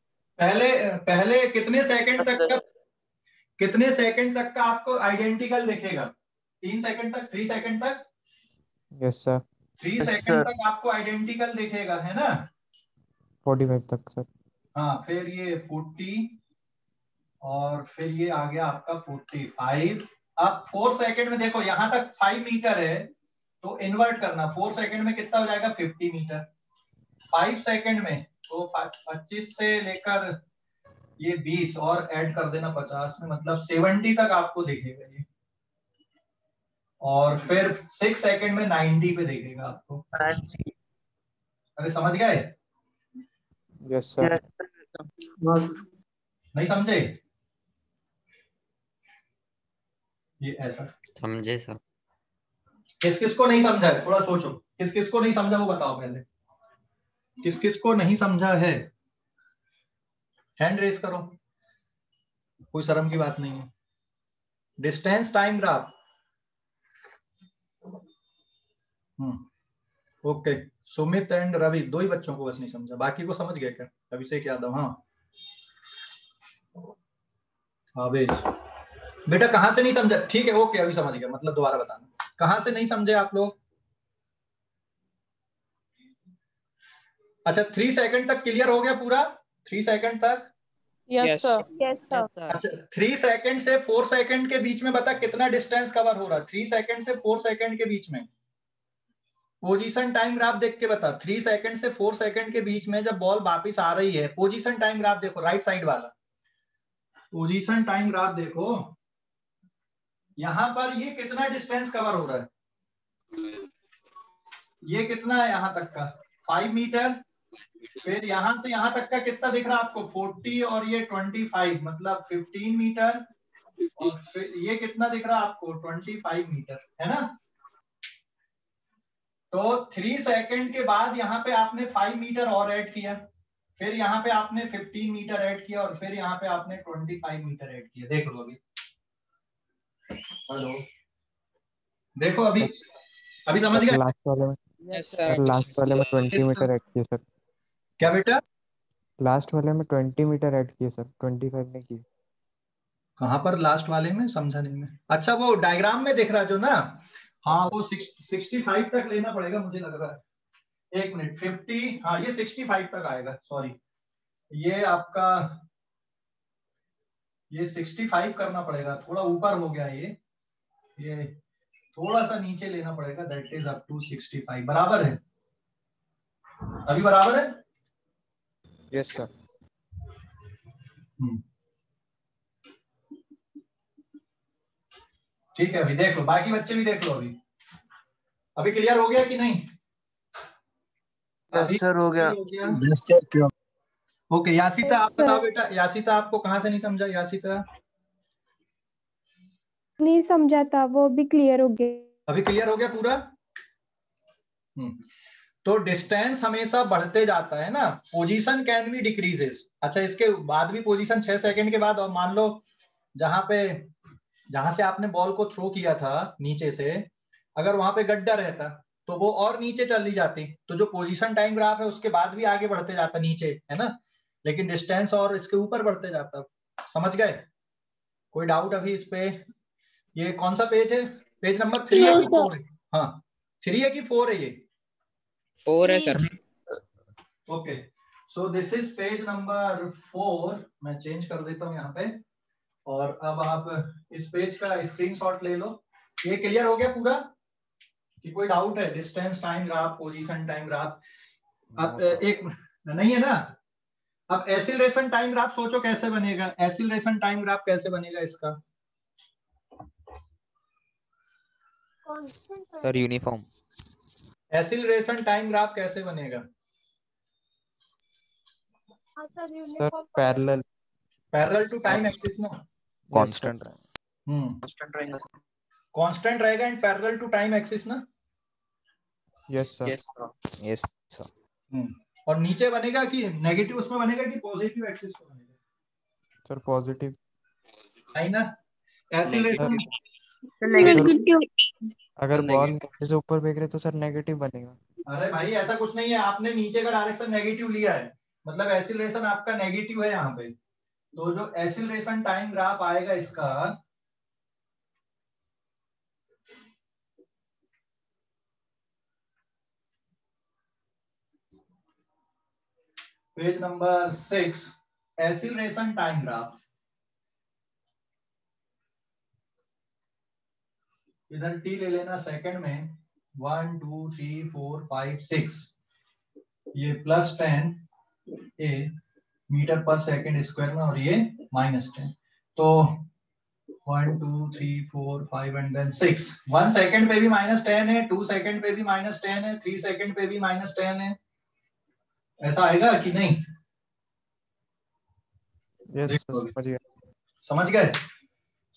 पहले कितने सेकंड तक का आपको आइडेंटिकल दिखेगा? 3 सेकंड तक, 3 सेकंड तक? Yes sir. 3 सेकंड तक आपको आइडेंटिकल दिखेगा, है ना? 45 तक सर। हाँ, फिर ये 40 और फिर ये आ गया आपका 45। अब 4 सेकंड में देखो, यहाँ तक 5 मीटर है, तो इन्वर्ट करना, 4 सेकंड में कितना हो जाएगा? 50 मीटर। 5 सेकंड में तो 25 से लेकर ये 20 और ऐड कर देना 50 में, मतलब 70 तक आपको दिखेगा ये। और फिर 6 सेकंड में 90 पे देखेगा आपको। अरे समझ गए? Yes sir. नहीं समझे? ये ऐसा समझे सर। किस किस को नहीं समझा है? थोड़ा सोचो, किस किस को नहीं समझा वो बताओ पहले। किस किस को नहीं समझा है? हैंड रेस करो, कोई शर्म की बात नहीं है। Distance time graph. Okay, Sumit and Ravi, 2 ही बच्चों को बस नहीं समझा, बाकी को समझ गए क्या? अभिषेक यादव, हाँ। आवेश बेटा कहां से नहीं समझा? ठीक है, ओके, अभी समझ गया, मतलब दोबारा बताना कहां से नहीं समझे आप लोग। अच्छा, 3 सेकंड तक क्लियर हो गया पूरा? 3 सेकंड तक? Yes sir. अच्छा, 3 सेकंड से 4 सेकंड के बीच में बता कितना डिस्टेंस कवर हो रहा है? 3 सेकंड से 4 सेकंड के बीच में पोजीशन टाइम ग्राफ देख के बता। 3 सेकंड से 4 सेकंड के बीच में जब बॉल वापस आ रही है, पोजीशन टाइम ग्राफ देखो, राइट साइड वाला पोजीशन टाइम ग्राफ देखो, यहां पर ये कितना डिस्टेंस कवर हो रहा है? ये कितना है यहां तक का? 5 मीटर। फिर यहां से यहां तक का कितना दिख रहा है आपको? 40 और ये 25, मतलब 15 मीटर। और फिर ये कितना दिख रहा है आपको? 25 मीटर, है ना? तो 3 सेकंड के बाद यहाँ पे आपने 5 मीटर और ऐड किया, फिर यहाँ पे आपने 15 मीटर ऐड किया, और फिर यहाँ पे आपने 25 मीटर ऐड किया। देख लो अभी। हेलो, देखो अभी समझ गए? लास्ट वाले में यस सर। 20 मीटर ऐड किए सर। क्या बेटा? लास्ट वाले में 20 मीटर ऐड किए सर, 25 नहीं किए। कहाँ पर लास्ट वाले में? समझा नहीं मैं। अच्छा, वो डायग्राम में दिख रहा जो ना, हाँ, वो 65 तक लेना पड़ेगा मुझे लग रहा है। 1 मिनट, 50, हाँ, ये 65 तक आएगा, सॉरी, ये आपका ये 65 करना पड़ेगा, थोड़ा ऊपर हो गया ये थोड़ा सा नीचे लेना पड़ेगा, दैट इज अप टू 65। बराबर है? अभी बराबर है? Yes sir. ठीक है, अभी देख लो, बाकी बच्चे भी देख लो। अभी क्लियर हो गया कि नहीं? यस सर, हो गया। ओके, यासिता आप बताओ बेटा, यासिता आपको कहां से नहीं समझा? यासिता नहीं समझा था, वो भी क्लियर हो गया। अभी क्लियर हो गया पूरा? तो डिस्टेंस हमेशा बढ़ते जाता है ना, पोजीशन कैन बी डिक्रीजेस। अच्छा, इसके बाद भी पोजीशन 6 सेकंड के बाद, और मान लो जहां से आपने बॉल को थ्रो किया था नीचे से, अगर वहां पे गड्ढा रहता तो वो और नीचे चली जाती, तो जो पोजीशन टाइम ग्राफ है उसके बाद भी आगे बढ़ते जाता नीचे, है ना? लेकिन डिस्टेंस और इसके ऊपर बढ़ते जाता। समझ गए? कोई डाउट अभी इस पे? ये कौन सा पेज है? पेज नंबर 3 है कि 4 है? हाँ 3 है कि 4 है ये? 4 है sir. Okay, so this is page number 4। मैं चेंज कर देता हूँ यहाँ पे। और अब आप इस पेज का स्क्रीनशॉट ले लो। ये क्लियर हो गया पूरा कि कोई डाउट है? Distance time graph, position time graph. अब एक नहीं है ना? अब एक्सीलरेशन टाइम ग्राफ सोचो कैसे बनेगा? एक्सीलरेशन टाइम ग्राफ कैसे बनेगा इसका? Sir uniform. Acceleration time graph कैसे बनेगा? Sir parallel parallel to time axis ना? कांस्टेंट कांस्टेंट रहेगा सर। कांस्टेंट रहेगा and parallel to time axis ना? Yes sir. Yes sir. और नीचे बनेगा कि नेगेटिव उसमें बनेगा कि पॉजिटिव एक्सिस पे बनेगा? सर पॉजिटिव है ना? Acceleration negative. अगर बॉल नीचे से ऊपर फेंक रहे तो सर नेगेटिव बनेगा। अरे भाई ऐसा कुछ नहीं है, आपने नीचे का डायरेक्शन नेगेटिव लिया है, मतलब एक्सीलरेशन आपका नेगेटिव है यहाँ पे। तो जो एक्सीलरेशन टाइम ग्राफ आएगा इसका, page number 6, acceleration time graph. इधर टी ले लेना सेकंड में, 1 2 3 4 5 6, ये +10 ए मीटर पर सेकंड स्क्वायर में, और ये -10। तो 1 2 3 4 5 एंड देन 6। 1 सेकंड पे भी -10 है, 2 सेकंड पे भी -10 है, 3 सेकंड पे भी -10 है। ऐसा आएगा कि नहीं? यस समझ गया। समझ गए?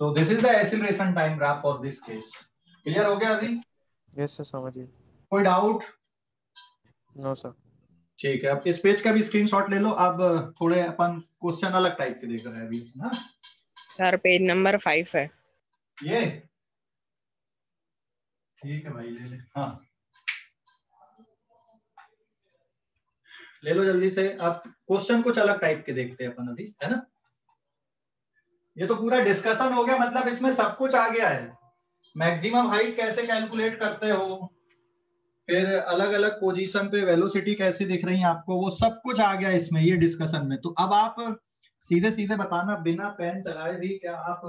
So this is the acceleration time graph for this case. Clear हो गया अभी? यस सर समझ गया। कोई डाउट? No sir. ठीक है, अब इस पेज का भी स्क्रीनशॉट ले लो। अब थोड़े अपन क्वेश्चन अलग टाइप के देख रहे हैं अभी ना। सर पेज नंबर 5 है ये ठीक है भाई, ले ले। हाँ ले लो जल्दी से। अब क्वेश्चन कुछ अलग टाइप के देखते हैं अपन अभी, है ना? ये तो पूरा डिस्कशन हो गया, मतलब इसमें सब कुछ आ गया है। मैक्सिमम हाइट कैसे कैलकुलेट करते हो, फिर अलग अलग पोजीशन पे वेलोसिटी कैसी दिख रही है आपको, वो सब कुछ आ गया इसमें, ये डिस्कशन में। तो अब आप सीधे सीधे बताना, बिना पेन चलाए भी क्या आप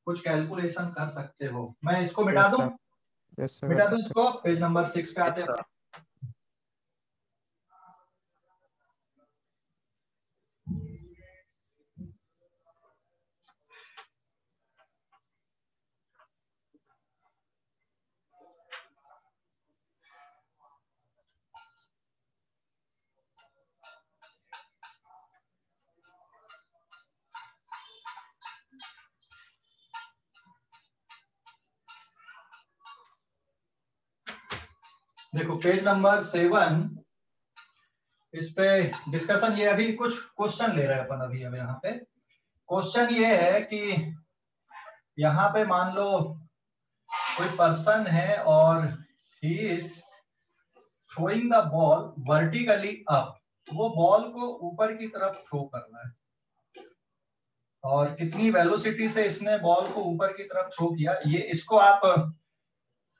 कुछ कैलकुलेशन कर सकते हो? मैं इसको मिटा दूं? Yes sir. मिटा दूं इसको? पेज नंबर 6 पे आते हैं। देखो पेज नंबर 7, इस पे डिस्कशन, ये अभी कुछ क्वेश्चन ले रहे हैं अपन अभी। अब यहाँ पे क्वेश्चन ये है कि यहाँ पे मान लो कोई पर्सन है और he is throwing the ball vertically up. वो बॉल को ऊपर की तरफ थ्रो कर रहा है, और कितनी वेलोसिटी से इसने बॉल को ऊपर की तरफ थ्रो किया, ये इसको आप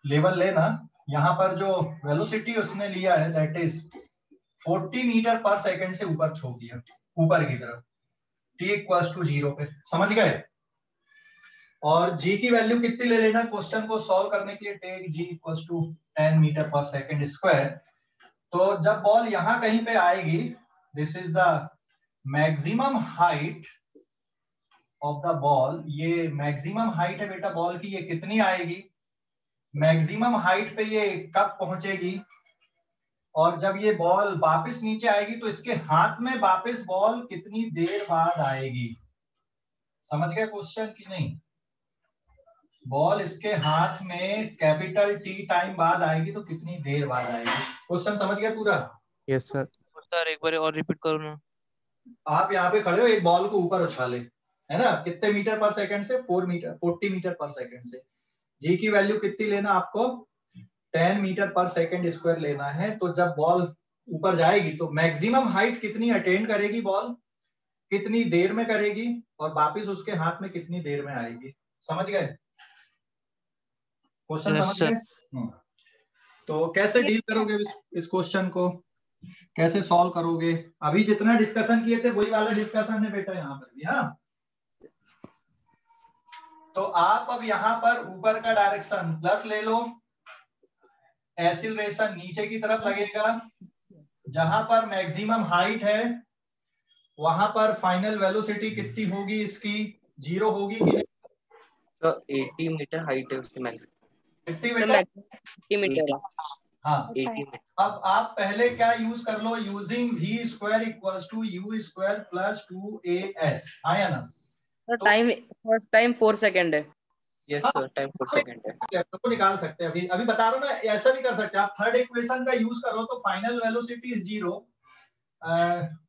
लेवल लेना। यहाँ पर जो वेलोसिटी उसने लिया है that is 40 metre per second से ऊपर थ्रो किया, ऊपर की तरफ, t = 0 पे। समझ गए? और g की वैल्यू कितनी ले लेना क्वेश्चन को सॉल्व करने के लिए? Take g = 10 meter per second square. तो जब बॉल यहां कहीं पे आएगी, this is the maximum height of the ball. ये मैक्सिमम हाइट है बेटा बॉल की, ये कितनी आएगी? मैक्सिमम हाइट पे ये कब पहुंचेगी? और जब ये बॉल वापस नीचे आएगी तो इसके हाथ में वापस बॉल कितनी देर बाद आएगी? समझ गए क्वेश्चन की नहीं? बॉल इसके हाथ में कैपिटल T टाइम बाद आएगी तो कितनी देर बाद आएगी? क्वेश्चन समझ गए पूरा? Yes sir. सर एक बार और रिपीट करो ना। आप यहाँ पे खड़े हो, एक बॉल को ऊपर उछाले, है ना? कितने मीटर पर सेकंड से? 40 मीटर पर सेकंड से। जी की वैल्यू कितनी लेना आपको? 10 मीटर पर सेकंड स्क्वायर लेना है। तो जब बॉल ऊपर जाएगी तो मैक्सिमम हाइट कितनी अटेन करेगी बॉल? कितनी देर में करेगी और वापिस उसके हाथ में कितनी देर में आएगी। समझ गए क्वेश्चन? Yes, समझ गए? तो कैसे डील करोगे इस क्वेश्चन को, कैसे सॉल्व करोगे? अभी जितना डिस्कशन किए थे वही वाला डिस्कशन है बेटा यहाँ पर भी। हाँ, तो आप अब यहाँ पर ऊपर का डायरेक्शन प्लस ले लो, एक्सीलरेशन नीचे की तरफ लगेगा, जहां पर मैक्सिमम हाइट है वहां पर फाइनल वेलोसिटी कितनी होगी इसकी, 0 होगी कि नहीं? तो 80 मीटर हाइट है उसकी मैक्सिमम। कितनी मीटर? 80 मीटर। हाँ, 80 मीटर। अब आप पहले क्या यूज कर लो, using v square equals to u square plus 2as, आया ना? टाइम फर्स्ट टाइम 4 सेकंड है। यस सर, टाइम 4 सेकंड है। तो निकाल सकते हैं, अभी बता रहा हूँ ना, ऐसा भी कर सकते हैं आप। थर्ड इक्वेशन का यूज करो तो final velocity is 0,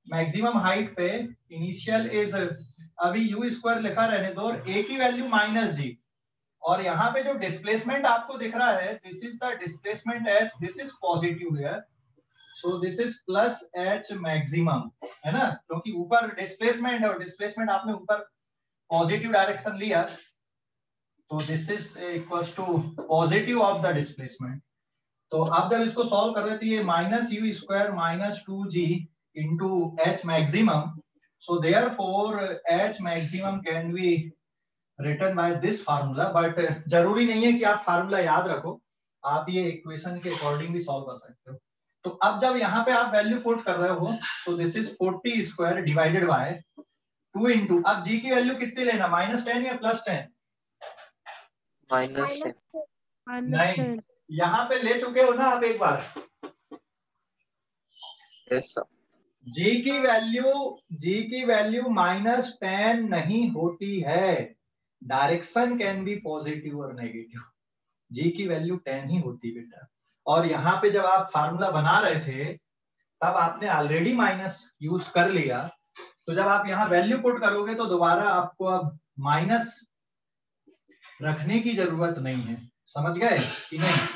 maximum height पे इनिशियल इज, अभी u स्क्वायर लिखा रहने दो, और a की वैल्यू -g, और यहाँ पे जो डिस्प्लेसमेंट आपको दिख रहा है, this is the displacement S, this is positive here, so this is plus h maximum, है ना, क्योंकि ऊपर डिस्प्लेसमेंट है और डिस्प्लेसमेंट आपने ऊपर पॉजिटिव डायरेक्शन लिया, तो this is equals to positive of the displacement. तो आप जब इसको सॉल्व कर रहे थे, ये -u square -2g into h maximum, so therefore h maximum can be written by this formula, but जरूरी नहीं है कि आप फार्मूला याद रखो, आप ये इक्वेशन के अकॉर्डिंग भी सॉल्व कर सकते हो। तो अब जब यहाँ पे आप वैल्यू पुट कर रहे हो, तो this is 40 square divided by 2 into, अब g की वैल्यू कितनी लेना, -10 या +10? -10। नहीं, यहाँ पे ले चुके हो ना आप एक बार। Yes sir. g की वैल्यू -10 नहीं होती है, डायरेक्शन कैन बी पॉजिटिव और नेगेटिव, g की वैल्यू 10 ही होती बेटा। और यहाँ पे जब आप फार्मूला बना रहे थे तब आपने ऑलरेडी माइनस यूज कर लिया, तो जब आप यहाँ वैल्यू पुट करोगे तो दोबारा आपको अब माइनस रखने की जरूरत नहीं है। समझ गए कि नहीं?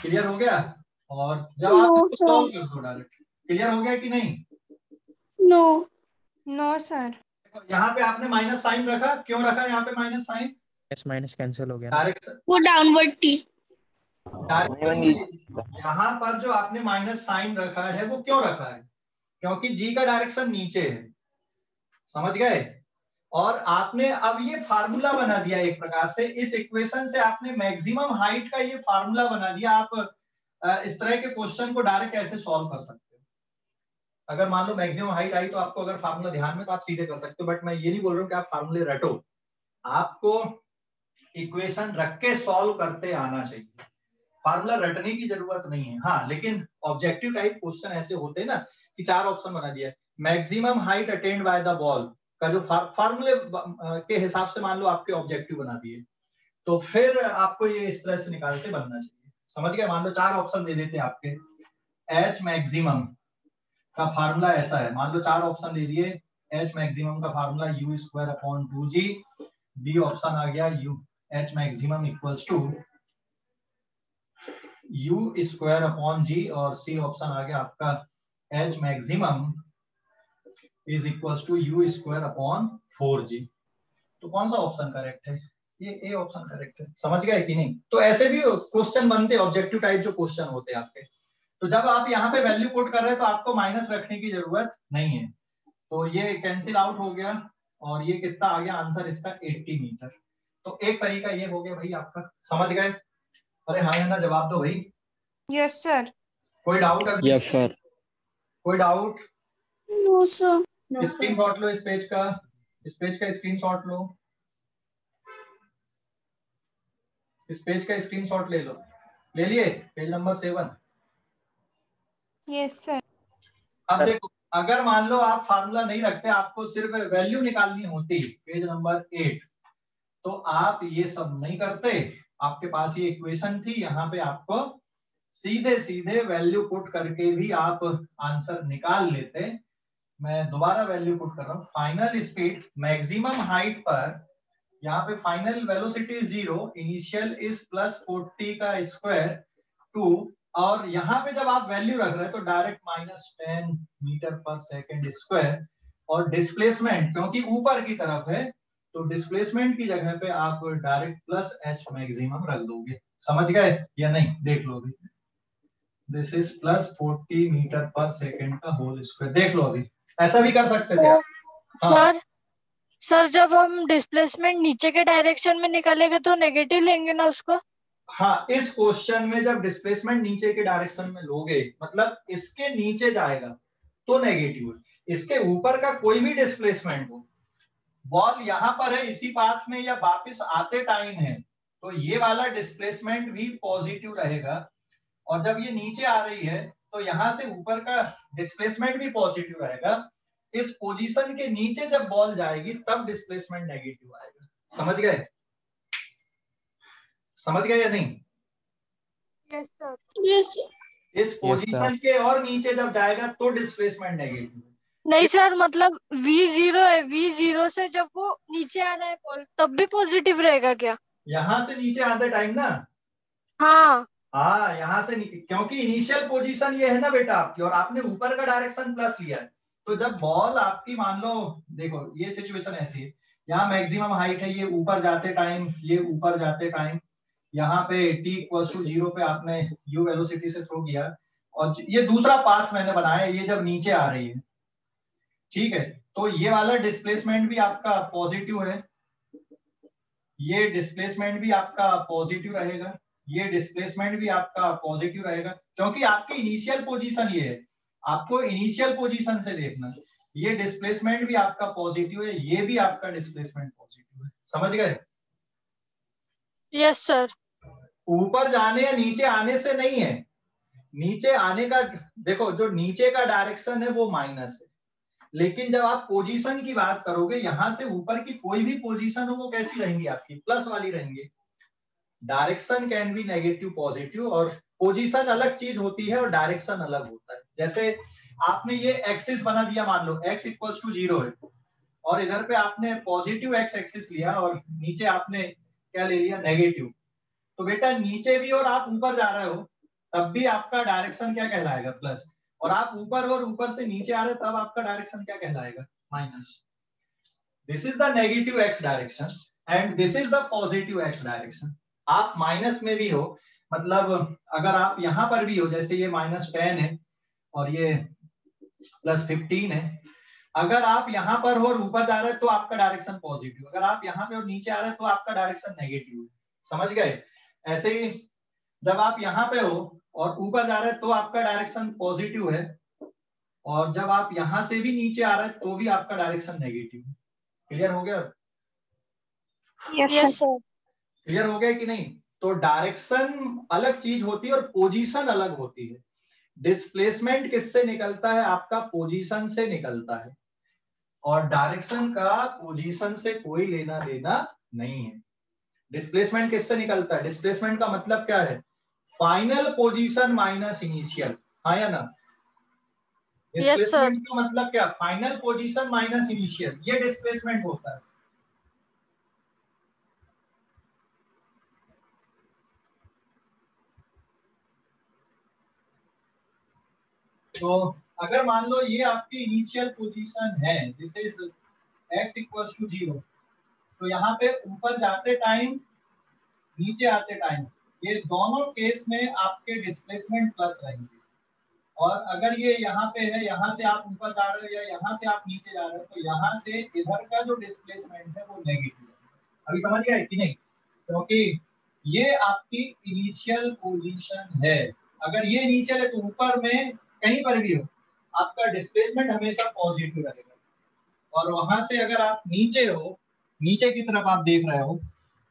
क्लियर हो गया? और जब आप इसको सॉल्व कर दो डायरेक्ट, क्लियर हो गया कि नहीं? No sir. यहाँ पे आपने माइनस साइन रखा, क्यों रखा यहाँ पे minus sign? S minus cancel हो गया। डायरेक्शन, वो डाउनवर्ड थी। यहाँ पर जो आपने माइनस साइन रखा है वो क्यों रखा है? क्योंकि जी का डायरेक्शन नीचे है। समझ गए? और आपने अब ये फार्मूला बना दिया एक प्रकार से, इस इक्वेशन से आपने मैक्सिमम हाइट का ये फार्मूला बना दिया। आप इस तरह के क्वेश्चन को डायरेक्ट ऐसे सॉल्व कर सकते हो। अगर मान लो मैक्सिमम हाइट आई तो आपको अगर फार्मूला ध्यान में तो आप सीधे कर सकते हो, बट मैं ये नहीं बोल रहा हूँ कि आप फार्मूले रटो, आपको इक्वेशन रख के सॉल्व करते आना चाहिए, फार्मूला रटने की जरूरत नहीं है। हाँ, लेकिन ऑब्जेक्टिव टाइप क्वेश्चन ऐसे होते हैं ना कि 4 ऑप्शन बना दिया, maximum height attend by the ball का जो फार्मूले के हिसाब से मान लो आपके ऑब्जेक्टिव बना दिए, तो फिर आपको ये इस तरह से निकालते बनना चाहिए। समझ गए? मान लो 4 ऑप्शन दे देते आपके, एच मैक्सिमम का फार्मूला ऐसा है, मान लो 4 ऑप्शन दे दिए, एच मैक्सिमम का formula u square upon 2g, B option आ गया u H maximum equals to u square upon g, और सी ऑप्शन आ गया आपका h maximum is equals to u square upon 4g। तो कौन सा ऑप्शन करेक्ट है? ये ए ऑप्शन करेक्ट है। समझ गए कि नहीं? तो ऐसे भी क्वेश्चन बनते, ऑब्जेक्टिव टाइप जो क्वेश्चन होते हैं आपके। तो जब आप यहाँ पे वैल्यू पुट कर रहे हैं तो आपको माइनस रखने की जरूरत नहीं है, तो ये कैंसिल आउट हो गया, और ये कितना आ गया आंसर इसका 80 मीटर। तो एक तरीका ये हो गया भाई आपका। समझ गए? अरे हाँ या ना जवाब दो भाई। Yes sir. कोई डाउट है? Yes sir. कोई डाउट? No sir. स्क्रीनशॉट लो इस पेज का, इस पेज का स्क्रीनशॉट लो, इस पेज का स्क्रीनशॉट ले लो। ले लिए? Page number 7। Yes sir. अब देखो, अगर मान लो आप फार्मूला नहीं रखते, आपको सिर्फ वैल्यू निकालनी होती, पेज नंबर 8, तो आप ये सब नहीं करते, आपके पास ये इक्वेशन थी, यहाँ पे आपको सीधे सीधे वैल्यू पुट करके भी आप आंसर निकाल लेते। मैं दोबारा वैल्यू पुट कर रहा हूँ, फाइनल स्पीड मैक्सिमम हाइट पर, यहाँ पे फाइनल वेलोसिटी 0, इनिशियल इज +40 का स्क्वायर 2, और यहाँ पे जब आप वैल्यू रख रहे हैं तो direct -10 meter per second square, और डिस्प्लेसमेंट क्योंकि ऊपर की तरफ है तो डिस्प्लेसमेंट की जगह पे आप डायरेक्ट प्लस एच मैक्सिमम रख दोगे। समझ गए या नहीं? देख लो अभी, this is plus 40 metre per second का होल स्क्वायर। देख लो अभी, ऐसा भी कर सकते थे आप। हाँ सर जब हम डिस्प्लेसमेंट नीचे के डायरेक्शन में निकालेंगे तो नेगेटिव लेंगे ना उसको? हाँ, इस क्वेश्चन में जब डिस्प्लेसमेंट नीचे के डायरेक्शन में लोगे, मतलब इसके नीचे जाएगा तो नेगेटिव है, इसके ऊपर का कोई भी डिस्प्लेसमेंट हो, बॉल यहाँ पर है इसी पाथ में या वापस आते टाइम है, तो ये वाला डिस्प्लेसमेंट भी पॉजिटिव रहेगा। और जब ये नीचे आ रही है तो यहां से ऊपर का डिस्प्लेसमेंट भी पॉजिटिव रहेगा। इस पोजीशन के नीचे जब बॉल जाएगी तब डिस्प्लेसमेंट नेगेटिव आएगा। समझ गए? समझ गए या नहीं? Yes sir. यस इस पोजीशन के और नीचे जब जाएगा तो डिस्प्लेसमेंट नेगेटिव है। नहीं सर, मतलब V0 है, V0 से जब वो नीचे आ रहा है बॉल तब भी पॉजिटिव रहेगा क्या? यहां से नीचे आते टाइम ना? हाँ हाँ, यहाँ से क्योंकि इनिशियल पोजीशन ये है ना बेटा आपकी, और आपने ऊपर का डायरेक्शन प्लस लिया है, तो जब बॉल आपकी मान लो, देखो ये सिचुएशन ऐसी है, यहाँ मैक्सिमम हाइट है, ये ऊपर जाते टाइम, ये ऊपर जाते टाइम, यहाँ पे t = 0 पे आपने u वेलोसिटी से थ्रो किया, और ये दूसरा पाथ मैंने बनाया, ये जब नीचे आ रही है, ठीक है, तो ये वाला डिस्प्लेसमेंट भी आपका पॉजिटिव है, ये डिस्प्लेसमेंट भी आपका पॉजिटिव रहेगा, ये डिस्प्लेसमेंट भी आपका पॉजिटिव रहेगा, क्योंकि आपकी इनिशियल पोजीशन ये है, आपको इनिशियल पोजीशन से देखना, ये डिस्प्लेसमेंट भी आपका पॉजिटिव है, ये भी आपका डिस्प्लेसमेंट पॉजिटिव है। समझ गए? Yes sir. ऊपर जाने या नीचे आने से नहीं है, नीचे आने का देखो, जो नीचे का डायरेक्शन है वो माइनस है, लेकिन जब आप पोजीशन की बात करोगे, यहां से ऊपर की कोई भी पोजीशन हो वो कैसी रहेंगी आपकी? प्लस वाली रहेंगी। Direction can B negative positive, और पोजीशन अलग चीज होती है और डायरेक्शन अलग होता है। जैसे आपने ये एक्सिस बना दिया, मान लो x = 0 है, और इधर पे आपने पॉजिटिव x एक्सिस लिया और नीचे आपने क्या ले लिया? नेगेटिव। तो बेटा नीचे भी और आप ऊपर जा रहे हो तब भी आपका डायरेक्शन क्या कहलाएगा? प्लस। और आप ऊपर और ऊपर से नीचे आ रहे हो तब आपका डायरेक्शन क्या कहलाएगा? Minus. This is the negative x direction and this is the positive x direction. आप माइनस में भी हो, मतलब अगर आप यहाँ पर भी हो, जैसे ये -10 है और ये +15 है, अगर आप यहाँ पर हो और ऊपर जा रहे हैं तो आपका डायरेक्शन पॉजिटिव, अगर आप यहाँ पे और नीचे आ रहे हैं तो आपका डायरेक्शन नेगेटिव है। समझ गए? ऐसे ही जब आप यहाँ पे हो और ऊपर जा रहे हैं तो आपका डायरेक्शन पॉजिटिव है, और जब आप यहाँ से भी नीचे आ रहे हैं तो भी आपका डायरेक्शन नेगेटिव है। क्लियर हो गया? Yes sir. क्लियर हो गया कि नहीं? तो डायरेक्शन अलग चीज होती है और पोजीशन अलग होती है। डिस्प्लेसमेंट किससे निकलता है? आपका पोजीशन से निकलता है, और डायरेक्शन का पोजीशन से कोई लेना देना नहीं है। डिस्प्लेसमेंट किससे निकलता है? डिस्प्लेसमेंट का मतलब क्या है? Final position minus initial. हाँ या ना? डिस्प्लेसमेंट का मतलब क्या? फाइनल पोजीशन माइनस इनिशियल, ये डिस्प्लेसमेंट होता है। तो अगर मान लो ये आपकी इनिशियल पोजीशन है, दिस इज x = 0, तो यहाँ पे ऊपर जाते टाइम, नीचे आते टाइम, ये दोनों केस में आपके डिस्प्लेसमेंट प्लस रहेंगे। और अगर ये यहाँ पे है, यहाँ से आप ऊपर जा रहे हो या यहाँ से आप नीचे जा रहे हो, तो यहाँ से इधर का जो डिस्प्लेसमेंट है वो नेगेटिव है। अभी समझ गए कि नहीं? क्योंकि ये आपकी इनिशियल पोजीशन है, अगर ये इनिशियल है तो ऊपर में कहीं पर भी हो आपका डिस्प्लेसमेंट हमेशा पॉजिटिव रहेगा, और वहां से अगर आप नीचे हो, नीचे की तरफ आप देख रहे हो,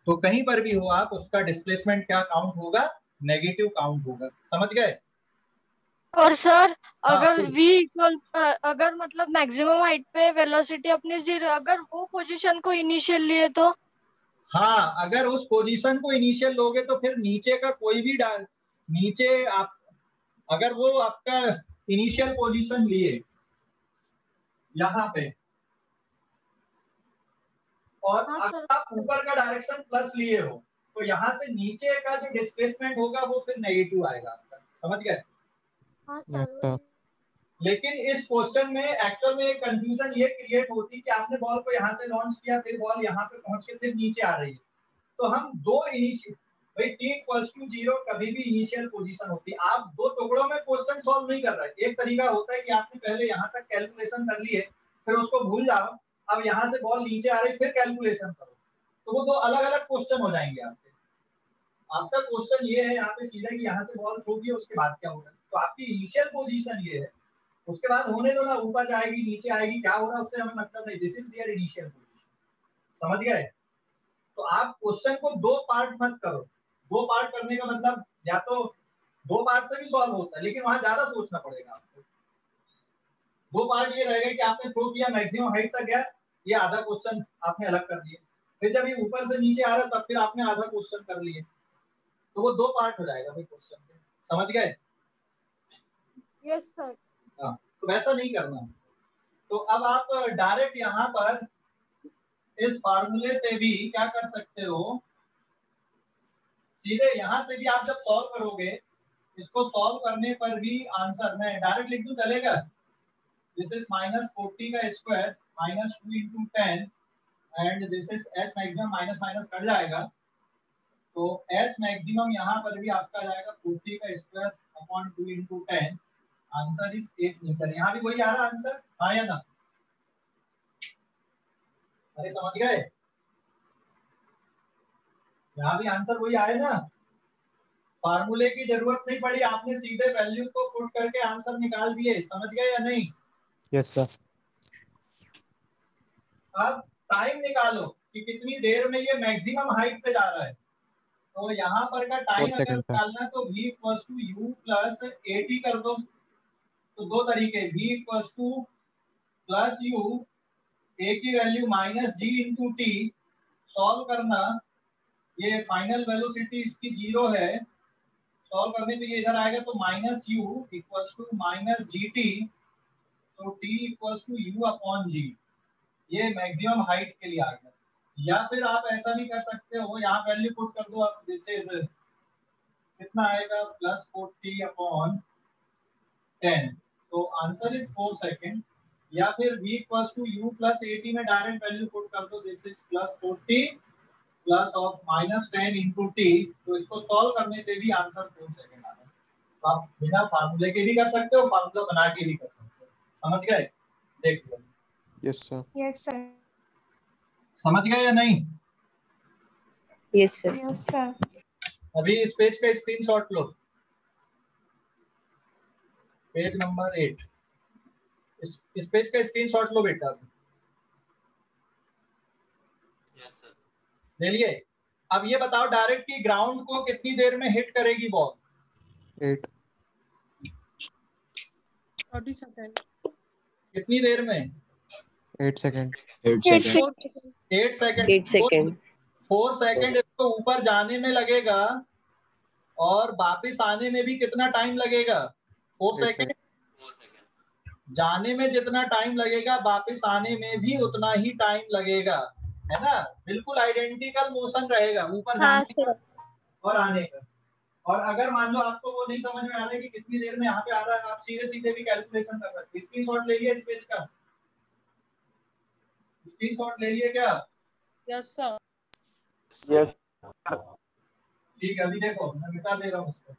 तो कहीं पर भी हो आप, उसका डिस्प्लेसमेंट क्या काउंट होगा? नेगेटिव काउंट होगा। समझ गए? और सर अगर हाँ, अगर मतलब मैक्सिमम हाइट पे वेलोसिटी अपनी 0, अगर वो पोजीशन को इनिशियल लिए तो? हाँ, अगर उस पोजीशन को इनिशियल लोगे तो फिर नीचे का कोई भी नीचे आप, अगर वो आपका इनिशियल पोजीशन लिए यहाँ पे, और हाँ अगर सर। आप ऊपर का डायरेक्शन प्लस लिए हो, तो यहाँ से नीचे का जो डिस्प्लेसमेंट होगा वो फिर नेगेटिव आएगा आपका। समझ गए? हाँ यस सर। सर। लेकिन इस क्वेश्चन में एक्चुअल में एक कंफ्यूजन ये क्रिएट होती कि आपने बॉल को यहाँ से लॉन्च किया, फिर बॉल यहाँ पे पहुंच के फिर नीचे आ रही है, तो हम दो इनिशियल, भाई t=0 कभी भी इनिशियल पोजीशन होती है। आप दो टुकड़ों में क्वेश्चन सॉल्व नहीं कर रहे। एक तरीका होता है कि आपने पहले यहाँ तक कैलकुलेशन कर ली है, फिर उसको भूल जाओ, अब यहाँ से बॉल नीचे आ रही फिर कैलकुलेशन करो, तो वो दो अलग अलग क्वेश्चन हो जाएंगे आपके। आपका क्वेश्चन ये है यहाँ पे सीधा कि यहाँ से बॉल थ्रो किया उसके बाद क्या होगा, तो आपकी इनिशियल पोजीशन ये है, उसके बाद होने दो ना, ऊपर जाएगी नीचे आएगी क्या होगा उससे हमें मतलब नहीं, this is their initial position. समझ गए? तो आप क्वेश्चन को दो पार्ट मत करो। दो पार्ट करने का मतलब या तो दो पार्ट से भी सॉल्व होता है, लेकिन वहां ज्यादा सोचना पड़ेगा आपको। दो पार्ट ये रहेगा कि आपने थ्रो किया, मैक्सिमम हाइट तक गया, ये आधा क्वेश्चन आपने अलग कर दिया, फिर जब ये ऊपर से नीचे आ रहा तब फिर आपने आधा क्वेश्चन कर लिए, तो वो दो पार्ट हो जाएगा भाई क्वेश्चन के। समझ गए? Yes sir. हाँ, तो वैसा नहीं करना। तो अब आप डायरेक्ट यहाँ पर इस फार्मूले से भी क्या कर सकते हो, सीधे यहाँ से भी आप जब सॉल्व करोगे, इसको सॉल्व करने पर भी आंसर मैं डायरेक्ट लिख दूं चलेगा। दिस इज -40 का square -2 × 10 and this is h maximum minus minus cut जाएगा, तो h मैक्सिमम यहाँ पर भी आपका जाएगा 40 का square upon 2 × 10, answer is 8 meter. यहाँ भी वही आ रहा आंसर, हाँ या ना? अरे समझ गए? यहाँ भी आंसर वही आए ना, फार्मूले की जरूरत नहीं पड़ी, आपने सीधे वैल्यू को पुट करके आंसर निकाल दिए। समझ गए या नहीं? Yes sir. अब टाइम निकालो कि कितनी देर में ये मैक्सिमम हाइट पे जा रहा है, तो यहाँ पर का टाइम 4 अगर सेकंड का। निकालना है तो v = u + at कर दो। तो दो तरीके, v + u, a की वैल्यू -g × t, सॉल्व करना, ये फाइनल वेलोसिटी इसकी 0 है, सॉल्व करने पे ये इधर आएगा तो -u = -gt, सो t = u/g, ये मैक्सिमम हाइट के लिए आ गया। या फिर आप ऐसा भी कर सकते हो, यहाँ वैल्यू पुट कर दो, आप दिस इज कितना आएगा +40/10, तो आंसर इज 4 सेकंड। या फिर v = u + at में डायरेक्ट वैल्यू पुट कर दो, दिस इज +40 +10 × t, तो इसको सॉल्व करने पे भी आंसर 4 सेकंड आ रहा है। तो आप बिना फार्मूले के भी कर सकते हो, फार्मूला बना के भी कर सकते हो। समझ गए? देख लो। Yes sir. Yes sir. समझ गए या नहीं? Yes sir. Yes sir. अभी इस पेज का स्क्रीनशॉट लो, पेज नंबर 8, इस पेज का स्क्रीनशॉट लो बेटा। Yes sir. ले लिए? अब ये बताओ डायरेक्ट की ग्राउंड को कितनी देर में हिट करेगी बॉल? 8 40 सेकंड। कितनी देर में? 8 second. 8 second. 8 second. 8 second. 4 second इसको ऊपर जाने में लगेगा और वापस आने में भी कितना टाइम लगेगा? 4 सेकंड। जाने में जितना टाइम लगेगा वापस आने में भी उतना ही टाइम लगेगा, है ना? बिल्कुल आइडेंटिकल मोशन रहेगा ऊपर जाने का और आने का। और अगर मान लो आपको वो नहीं समझ में आ रहा है कि कितनी देर में यहाँ पे आ रहा है, आप सीधे सीधे भी कैलकुलेशन कर सकते हैं। स्क्रीनशॉट ले लिए इस पेज का? स्क्रीनशॉट ले लिए क्या? Yes sir. यस। ठीक है, अभी देखो मैं मिटा दे रहा हूँ इसको।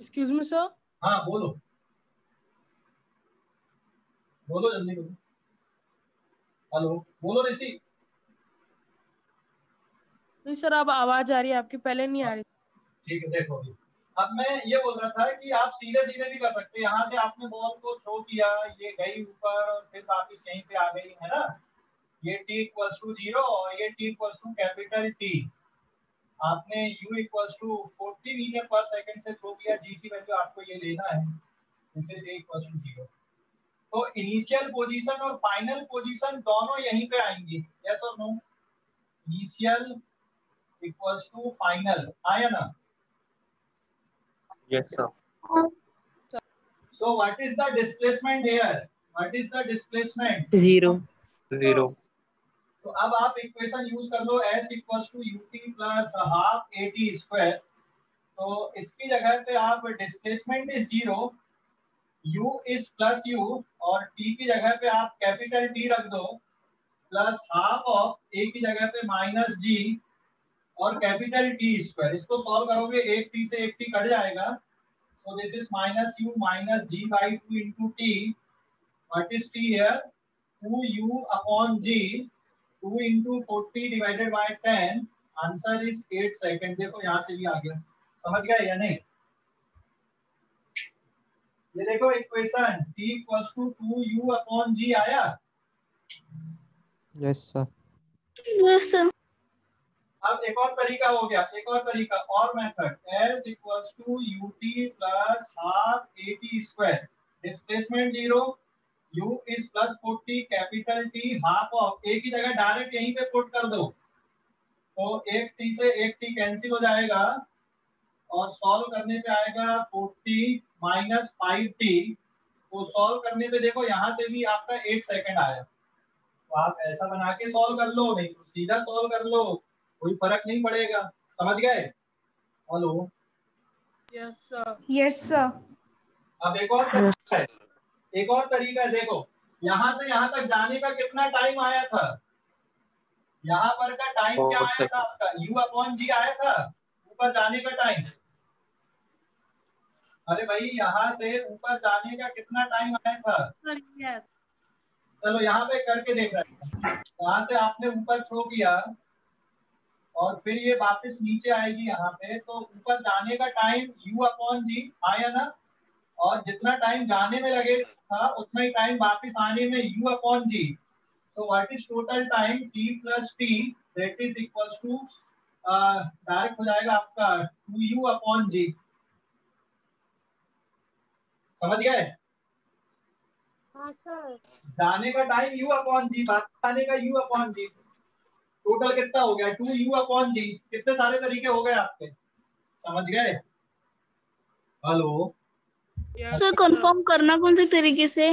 Excuse me sir. हाँ बोलो, बोलो जल्दी बोलो। हेलो, बोलो ऋषि। नहीं सर, अब आवाज आ रही है आपकी, पहले नहीं आ रही। ठीक है, देखो अभी। अब मैं ये बोल रहा था कि आप सीधे सीधे भी कर सकते हैं। यहाँ से आपने बॉल को थ्रो किया, ये गई ऊपर और फिर वापिस यहीं पे आ गई, है ना? ये t = 0 और ये t = T। आपने u = 40 मीटर पर सेकंड से थ्रो किया, g की वैल्यू आपको ये लेना है, दिस इज a = 0। तो इनिशियल पोजीशन और फाइनल पोजीशन दोनों यहीं पे आएंगी, यस और no? Initial equals to final, आया ना? Yes, sir. So what is the displacement here? What is the displacement? 0. 0. तो अब आप इक्वेशन यूज कर लो s equals to ut plus half at square. तो इसकी जगह पे आप displacement is 0, u is plus u, और t की जगह पे आप कैपिटल T रख दो प्लस हाफ ऑफ a की जगह पे माइनस g और कैपिटल T स्क्वायर। इसको सॉल्व करोगे एक t से एक t कट जाएगा, so this is minus u minus g by 2 into t. What is t here? 2u upon g, 2 into 40 divided by 10. Answer is 8 second. देखो यहाँ से भी आ गया, समझ गए या नहीं? ये देखो equation t equals to 2u upon g आया। Yes sir. Yes, sir. अब एक और तरीका हो गया, एक और तरीका और method, s equals to ut plus half at square, displacement 0, u is plus 40 capital T half of a की जगह डायरेक्ट यहीं पे पुट कर दो, तो एक t से एक t कैंसिल हो जाएगा और सॉल्व करने पे आएगा 40 माइनस 5t। तो सॉल्व करने पे देखो यहाँ से भी आपका 8 सेकेंड आया। तो आप ऐसा बना के सॉल्व कर लो, नहीं तो सीधा सॉल्व कर लो, कोई फर्क नहीं पड़ेगा। समझ गए? Hello? Yes sir. Yes sir. अब एक और तरीका है, एक और तरीका है। देखो यहाँ से यहाँ तक जाने का कितना टाइम आया था, यहाँ पर का टाइम क्या आया था आपका, u अपॉन जी आया था ऊपर जाने का टाइम। अरे भाई यहाँ से ऊपर जाने का कितना टाइम आया था सर यस। चलो यहाँ पे करके देख रहे हैं। यहाँ से आपने ऊपर थ्रो किया और फिर ये वापस नीचे आएगी यहाँ पे, तो ऊपर जाने का टाइम u अपॉन जी आया ना, और जितना टाइम जाने में लगेगा उतना ही टाइम वापस आने में u अपॉन जी। तो what is total time t plus t, that is equals to direct हो जाएगा आपका 2u अपॉन जी। समझ गए? हाँ सर। जाने का टाइम u अपॉन जी, वापस आने का u अपॉन जी। टोटल कितना हो गया 2u अपॉन जी। कितने सारे तरीके हो गए आपके, समझ गए? हेलो? सर कंफर्म करना कौन से तरीके से?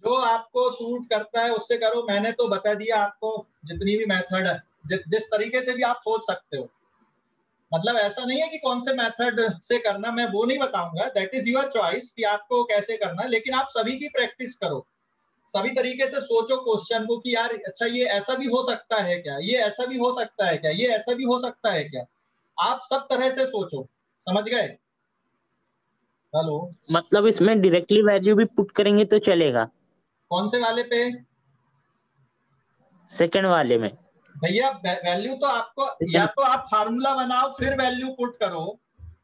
जो आपको सूट करता है उससे करो। मैंने तो बता दिया आपको जितनी भी मेथड है, जिस तरीके से भी आप सोच सकते हो। मतलब ऐसा नहीं है कि कौन से मेथड से करना, मैं वो नहीं बताऊंगा, दैट इज योर चॉइस कि आपको कैसे करना है, लेकिन आप सभी की प्रैक्टिस करो, सभी तरीके से सोचो क्वेश्चन को कि यार अच्छा ये ऐसा भी हो सकता है क्या, ये ऐसा भी हो सकता है क्या, ये ऐसा भी हो सकता है क्या। आप सब तरह से सोचो। समझ गए? हेलो? मतलब इसमें डायरेक्टली वैल्यू भी पुट करेंगे तो चलेगा? कौन से वाले पे? सेकंड वाले में भैया वैल्यू तो आपको या तो आप फार्मूला बनाओ फिर वैल्यू पुट करो,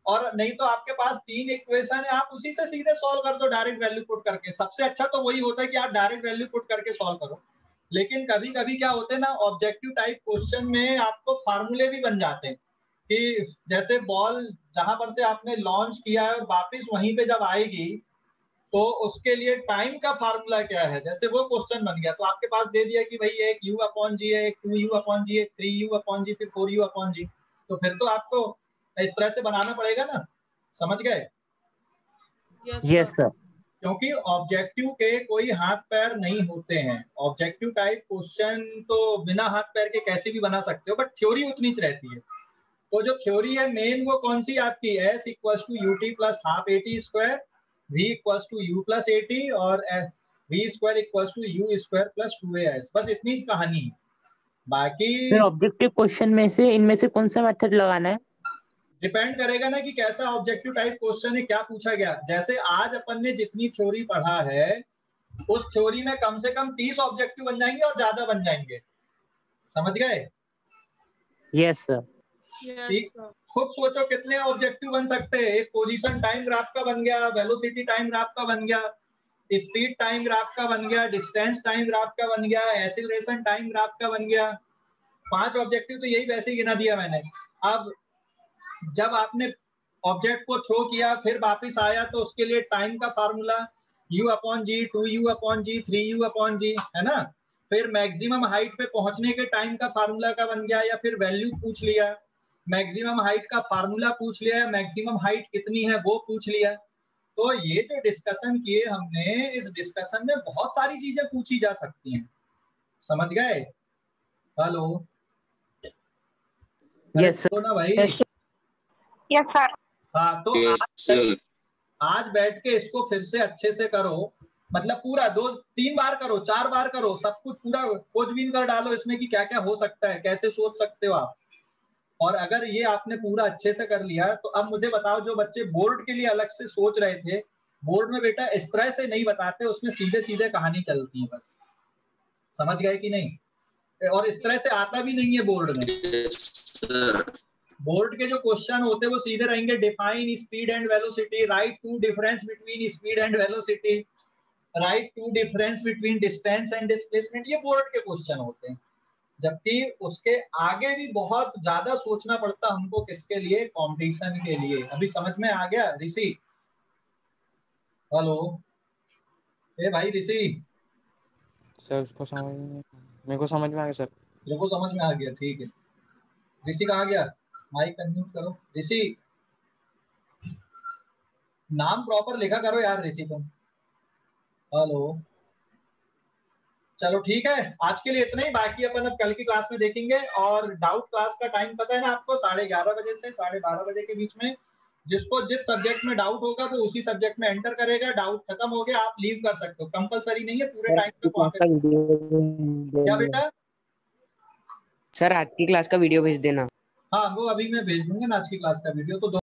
और नहीं तो आपके पास 3 इक्वेशन है, आप उसी से सीधे सॉल्व कर दो डायरेक्ट वैल्यू पुट करके। सबसे अच्छा तो वही होता है कि आप डायरेक्ट वैल्यू पुट करके सॉल्व करो। लेकिन कभी कभी क्या होते हैं ना, ऑब्जेक्टिव टाइप क्वेश्चन में आपको फार्मूले भी बन जाते हैं कि जैसे बॉल जहां पर से आपने लॉन्च किया है वापस वहीं पे जब आएगी तो उसके लिए टाइम का फार्मूला क्या है, जैसे वो क्वेश्चन बन गया। तो आपके पास दे दिया कि भाई एक u अपॉन जी है, एक 2u अपॉन जी है, 3u अपॉन जी, फिर 4u अपॉन जी। तो फिर तो आपको इस तरह से बनाना पड़ेगा ना। समझ गए? Yes sir. क्योंकि ऑब्जेक्टिव के कोई हाथ पैर नहीं होते हैं। ऑब्जेक्टिव टाइप क्वेश्चन तो बिना हाथ पैर के कैसे भी बना सकते हो, बट थ्योरी उतनी ही रहती है। तो जो थ्योरी है मेन वो कौन सी आपकी, s equals to ut plus half at square, v equals to u plus at और v square equals to u square plus 2as। बस इतनी ही कहानी है। बाकी फिर ऑब्जेक्टिव क्वेश्चन में से इनमें से कौन सा मेथड लगाना है? डिपेंड करेगा ना कि कैसा ऑब्जेक्टिव टाइप क्वेश्चन है, क्या पूछा गया। जैसे आज अपन ने जितनी थ्योरी पढ़ा है उस थ्योरी में कम से कम 30 ऑब्जेक्टिव बन जाएंगे और ज्यादा बन जाएंगे। समझ गए? Yes sir. खुद सोचो कितने ऑब्जेक्टिव बन सकते हैं। एक पोजीशन टाइम ग्राफ का बन गया, वेलोसिटी टाइम ग्राफ का बन गया, स्पीड टाइम ग्राफ का बन गया, डिस्टेंस टाइम ग्राफ का बन गया, एक्सीलरेशन टाइम ग्राफ का बन गया। 5 ऑब्जेक्टिव तो यही वैसे ही गिना दिया मैंने। अब जब आपने ऑब्जेक्ट को थ्रो किया फिर वापस आया तो उसके लिए टाइम का फार्मूला u अपॉन जी, 2u अपॉन जी, 3u अपॉन जी, है ना। फिर मैक्सिमम हाइट पे पहुंचने के टाइम का फार्मूला का बन गया, या फिर वैल्यू पूछ लिया, मैक्सिमम हाइट का फार्मूला पूछ लिया, मैक्सिमम हाइट कितनी है वो पूछ लिया। तो ये जो डिस्कशन किए हमने, इस डिस्कशन में बहुत सारी चीजें पूछी जा सकती हैं, समझ गए? हेलो, यस तो ना भाई, यस सर। हाँ तो आज बैठ के इसको फिर से अच्छे से करो, मतलब पूरा 2-3 बार करो, 4 बार करो, सब कुछ पूरा खोजबीन कर डालो इसमें कि क्या क्या हो सकता है, कैसे सोच सकते हो आप। और अगर ये आपने पूरा अच्छे से कर लिया तो अब मुझे बताओ, जो बच्चे बोर्ड के लिए अलग से सोच रहे थे, बोर्ड में बेटा इस तरह से नहीं बताते, उसमें सीधे सीधे कहानी चलती है बस, समझ गए कि नहीं? और इस तरह से आता भी नहीं है बोर्ड में। बोर्ड के जो क्वेश्चन होते हैं वो सीधे रहेंगे, define speed and velocity, write two difference between speed and velocity, write two difference between distance and displacement, ये बोर्ड के क्वेश्चन होते हैं। जबकि उसके आगे भी बहुत ज्यादा सोचना पड़ता हमको, किसके लिए? कंपटीशन के लिए। अभी समझ में आ गया ऋषि? हेलो, ए भाई ऋषि, सर उसको समझ मेरे को समझ में आ गया सर। तेरे को समझ में आ गया, ठीक है। ऋषि कहाँ गया? माइक अनम्यूट करो। ऋषि, नाम प्रॉपर लिखा करो यार ऋषि तुम। हेलो, चलो ठीक है, आज के लिए इतना ही, बाकी अपन अब कल की क्लास में देखेंगे। और डाउट क्लास का टाइम पता है ना आपको, 11:30 बजे से 12:30 बजे के बीच में। जिसको जिस सब्जेक्ट में डाउट होगा वो उसी सब्जेक्ट में एंटर करेगा। डाउट खत्म हो गया, आप लीव कर सकते हो, कंपलसरी नहीं है पूरे टाइम तक वहाँ पे। क्या बेटा? सर आज की क्लास का वीडियो भेज देना। हाँ, वो अभी मैं भेज दूंगा ना आज की क्लास का वीडियो, तो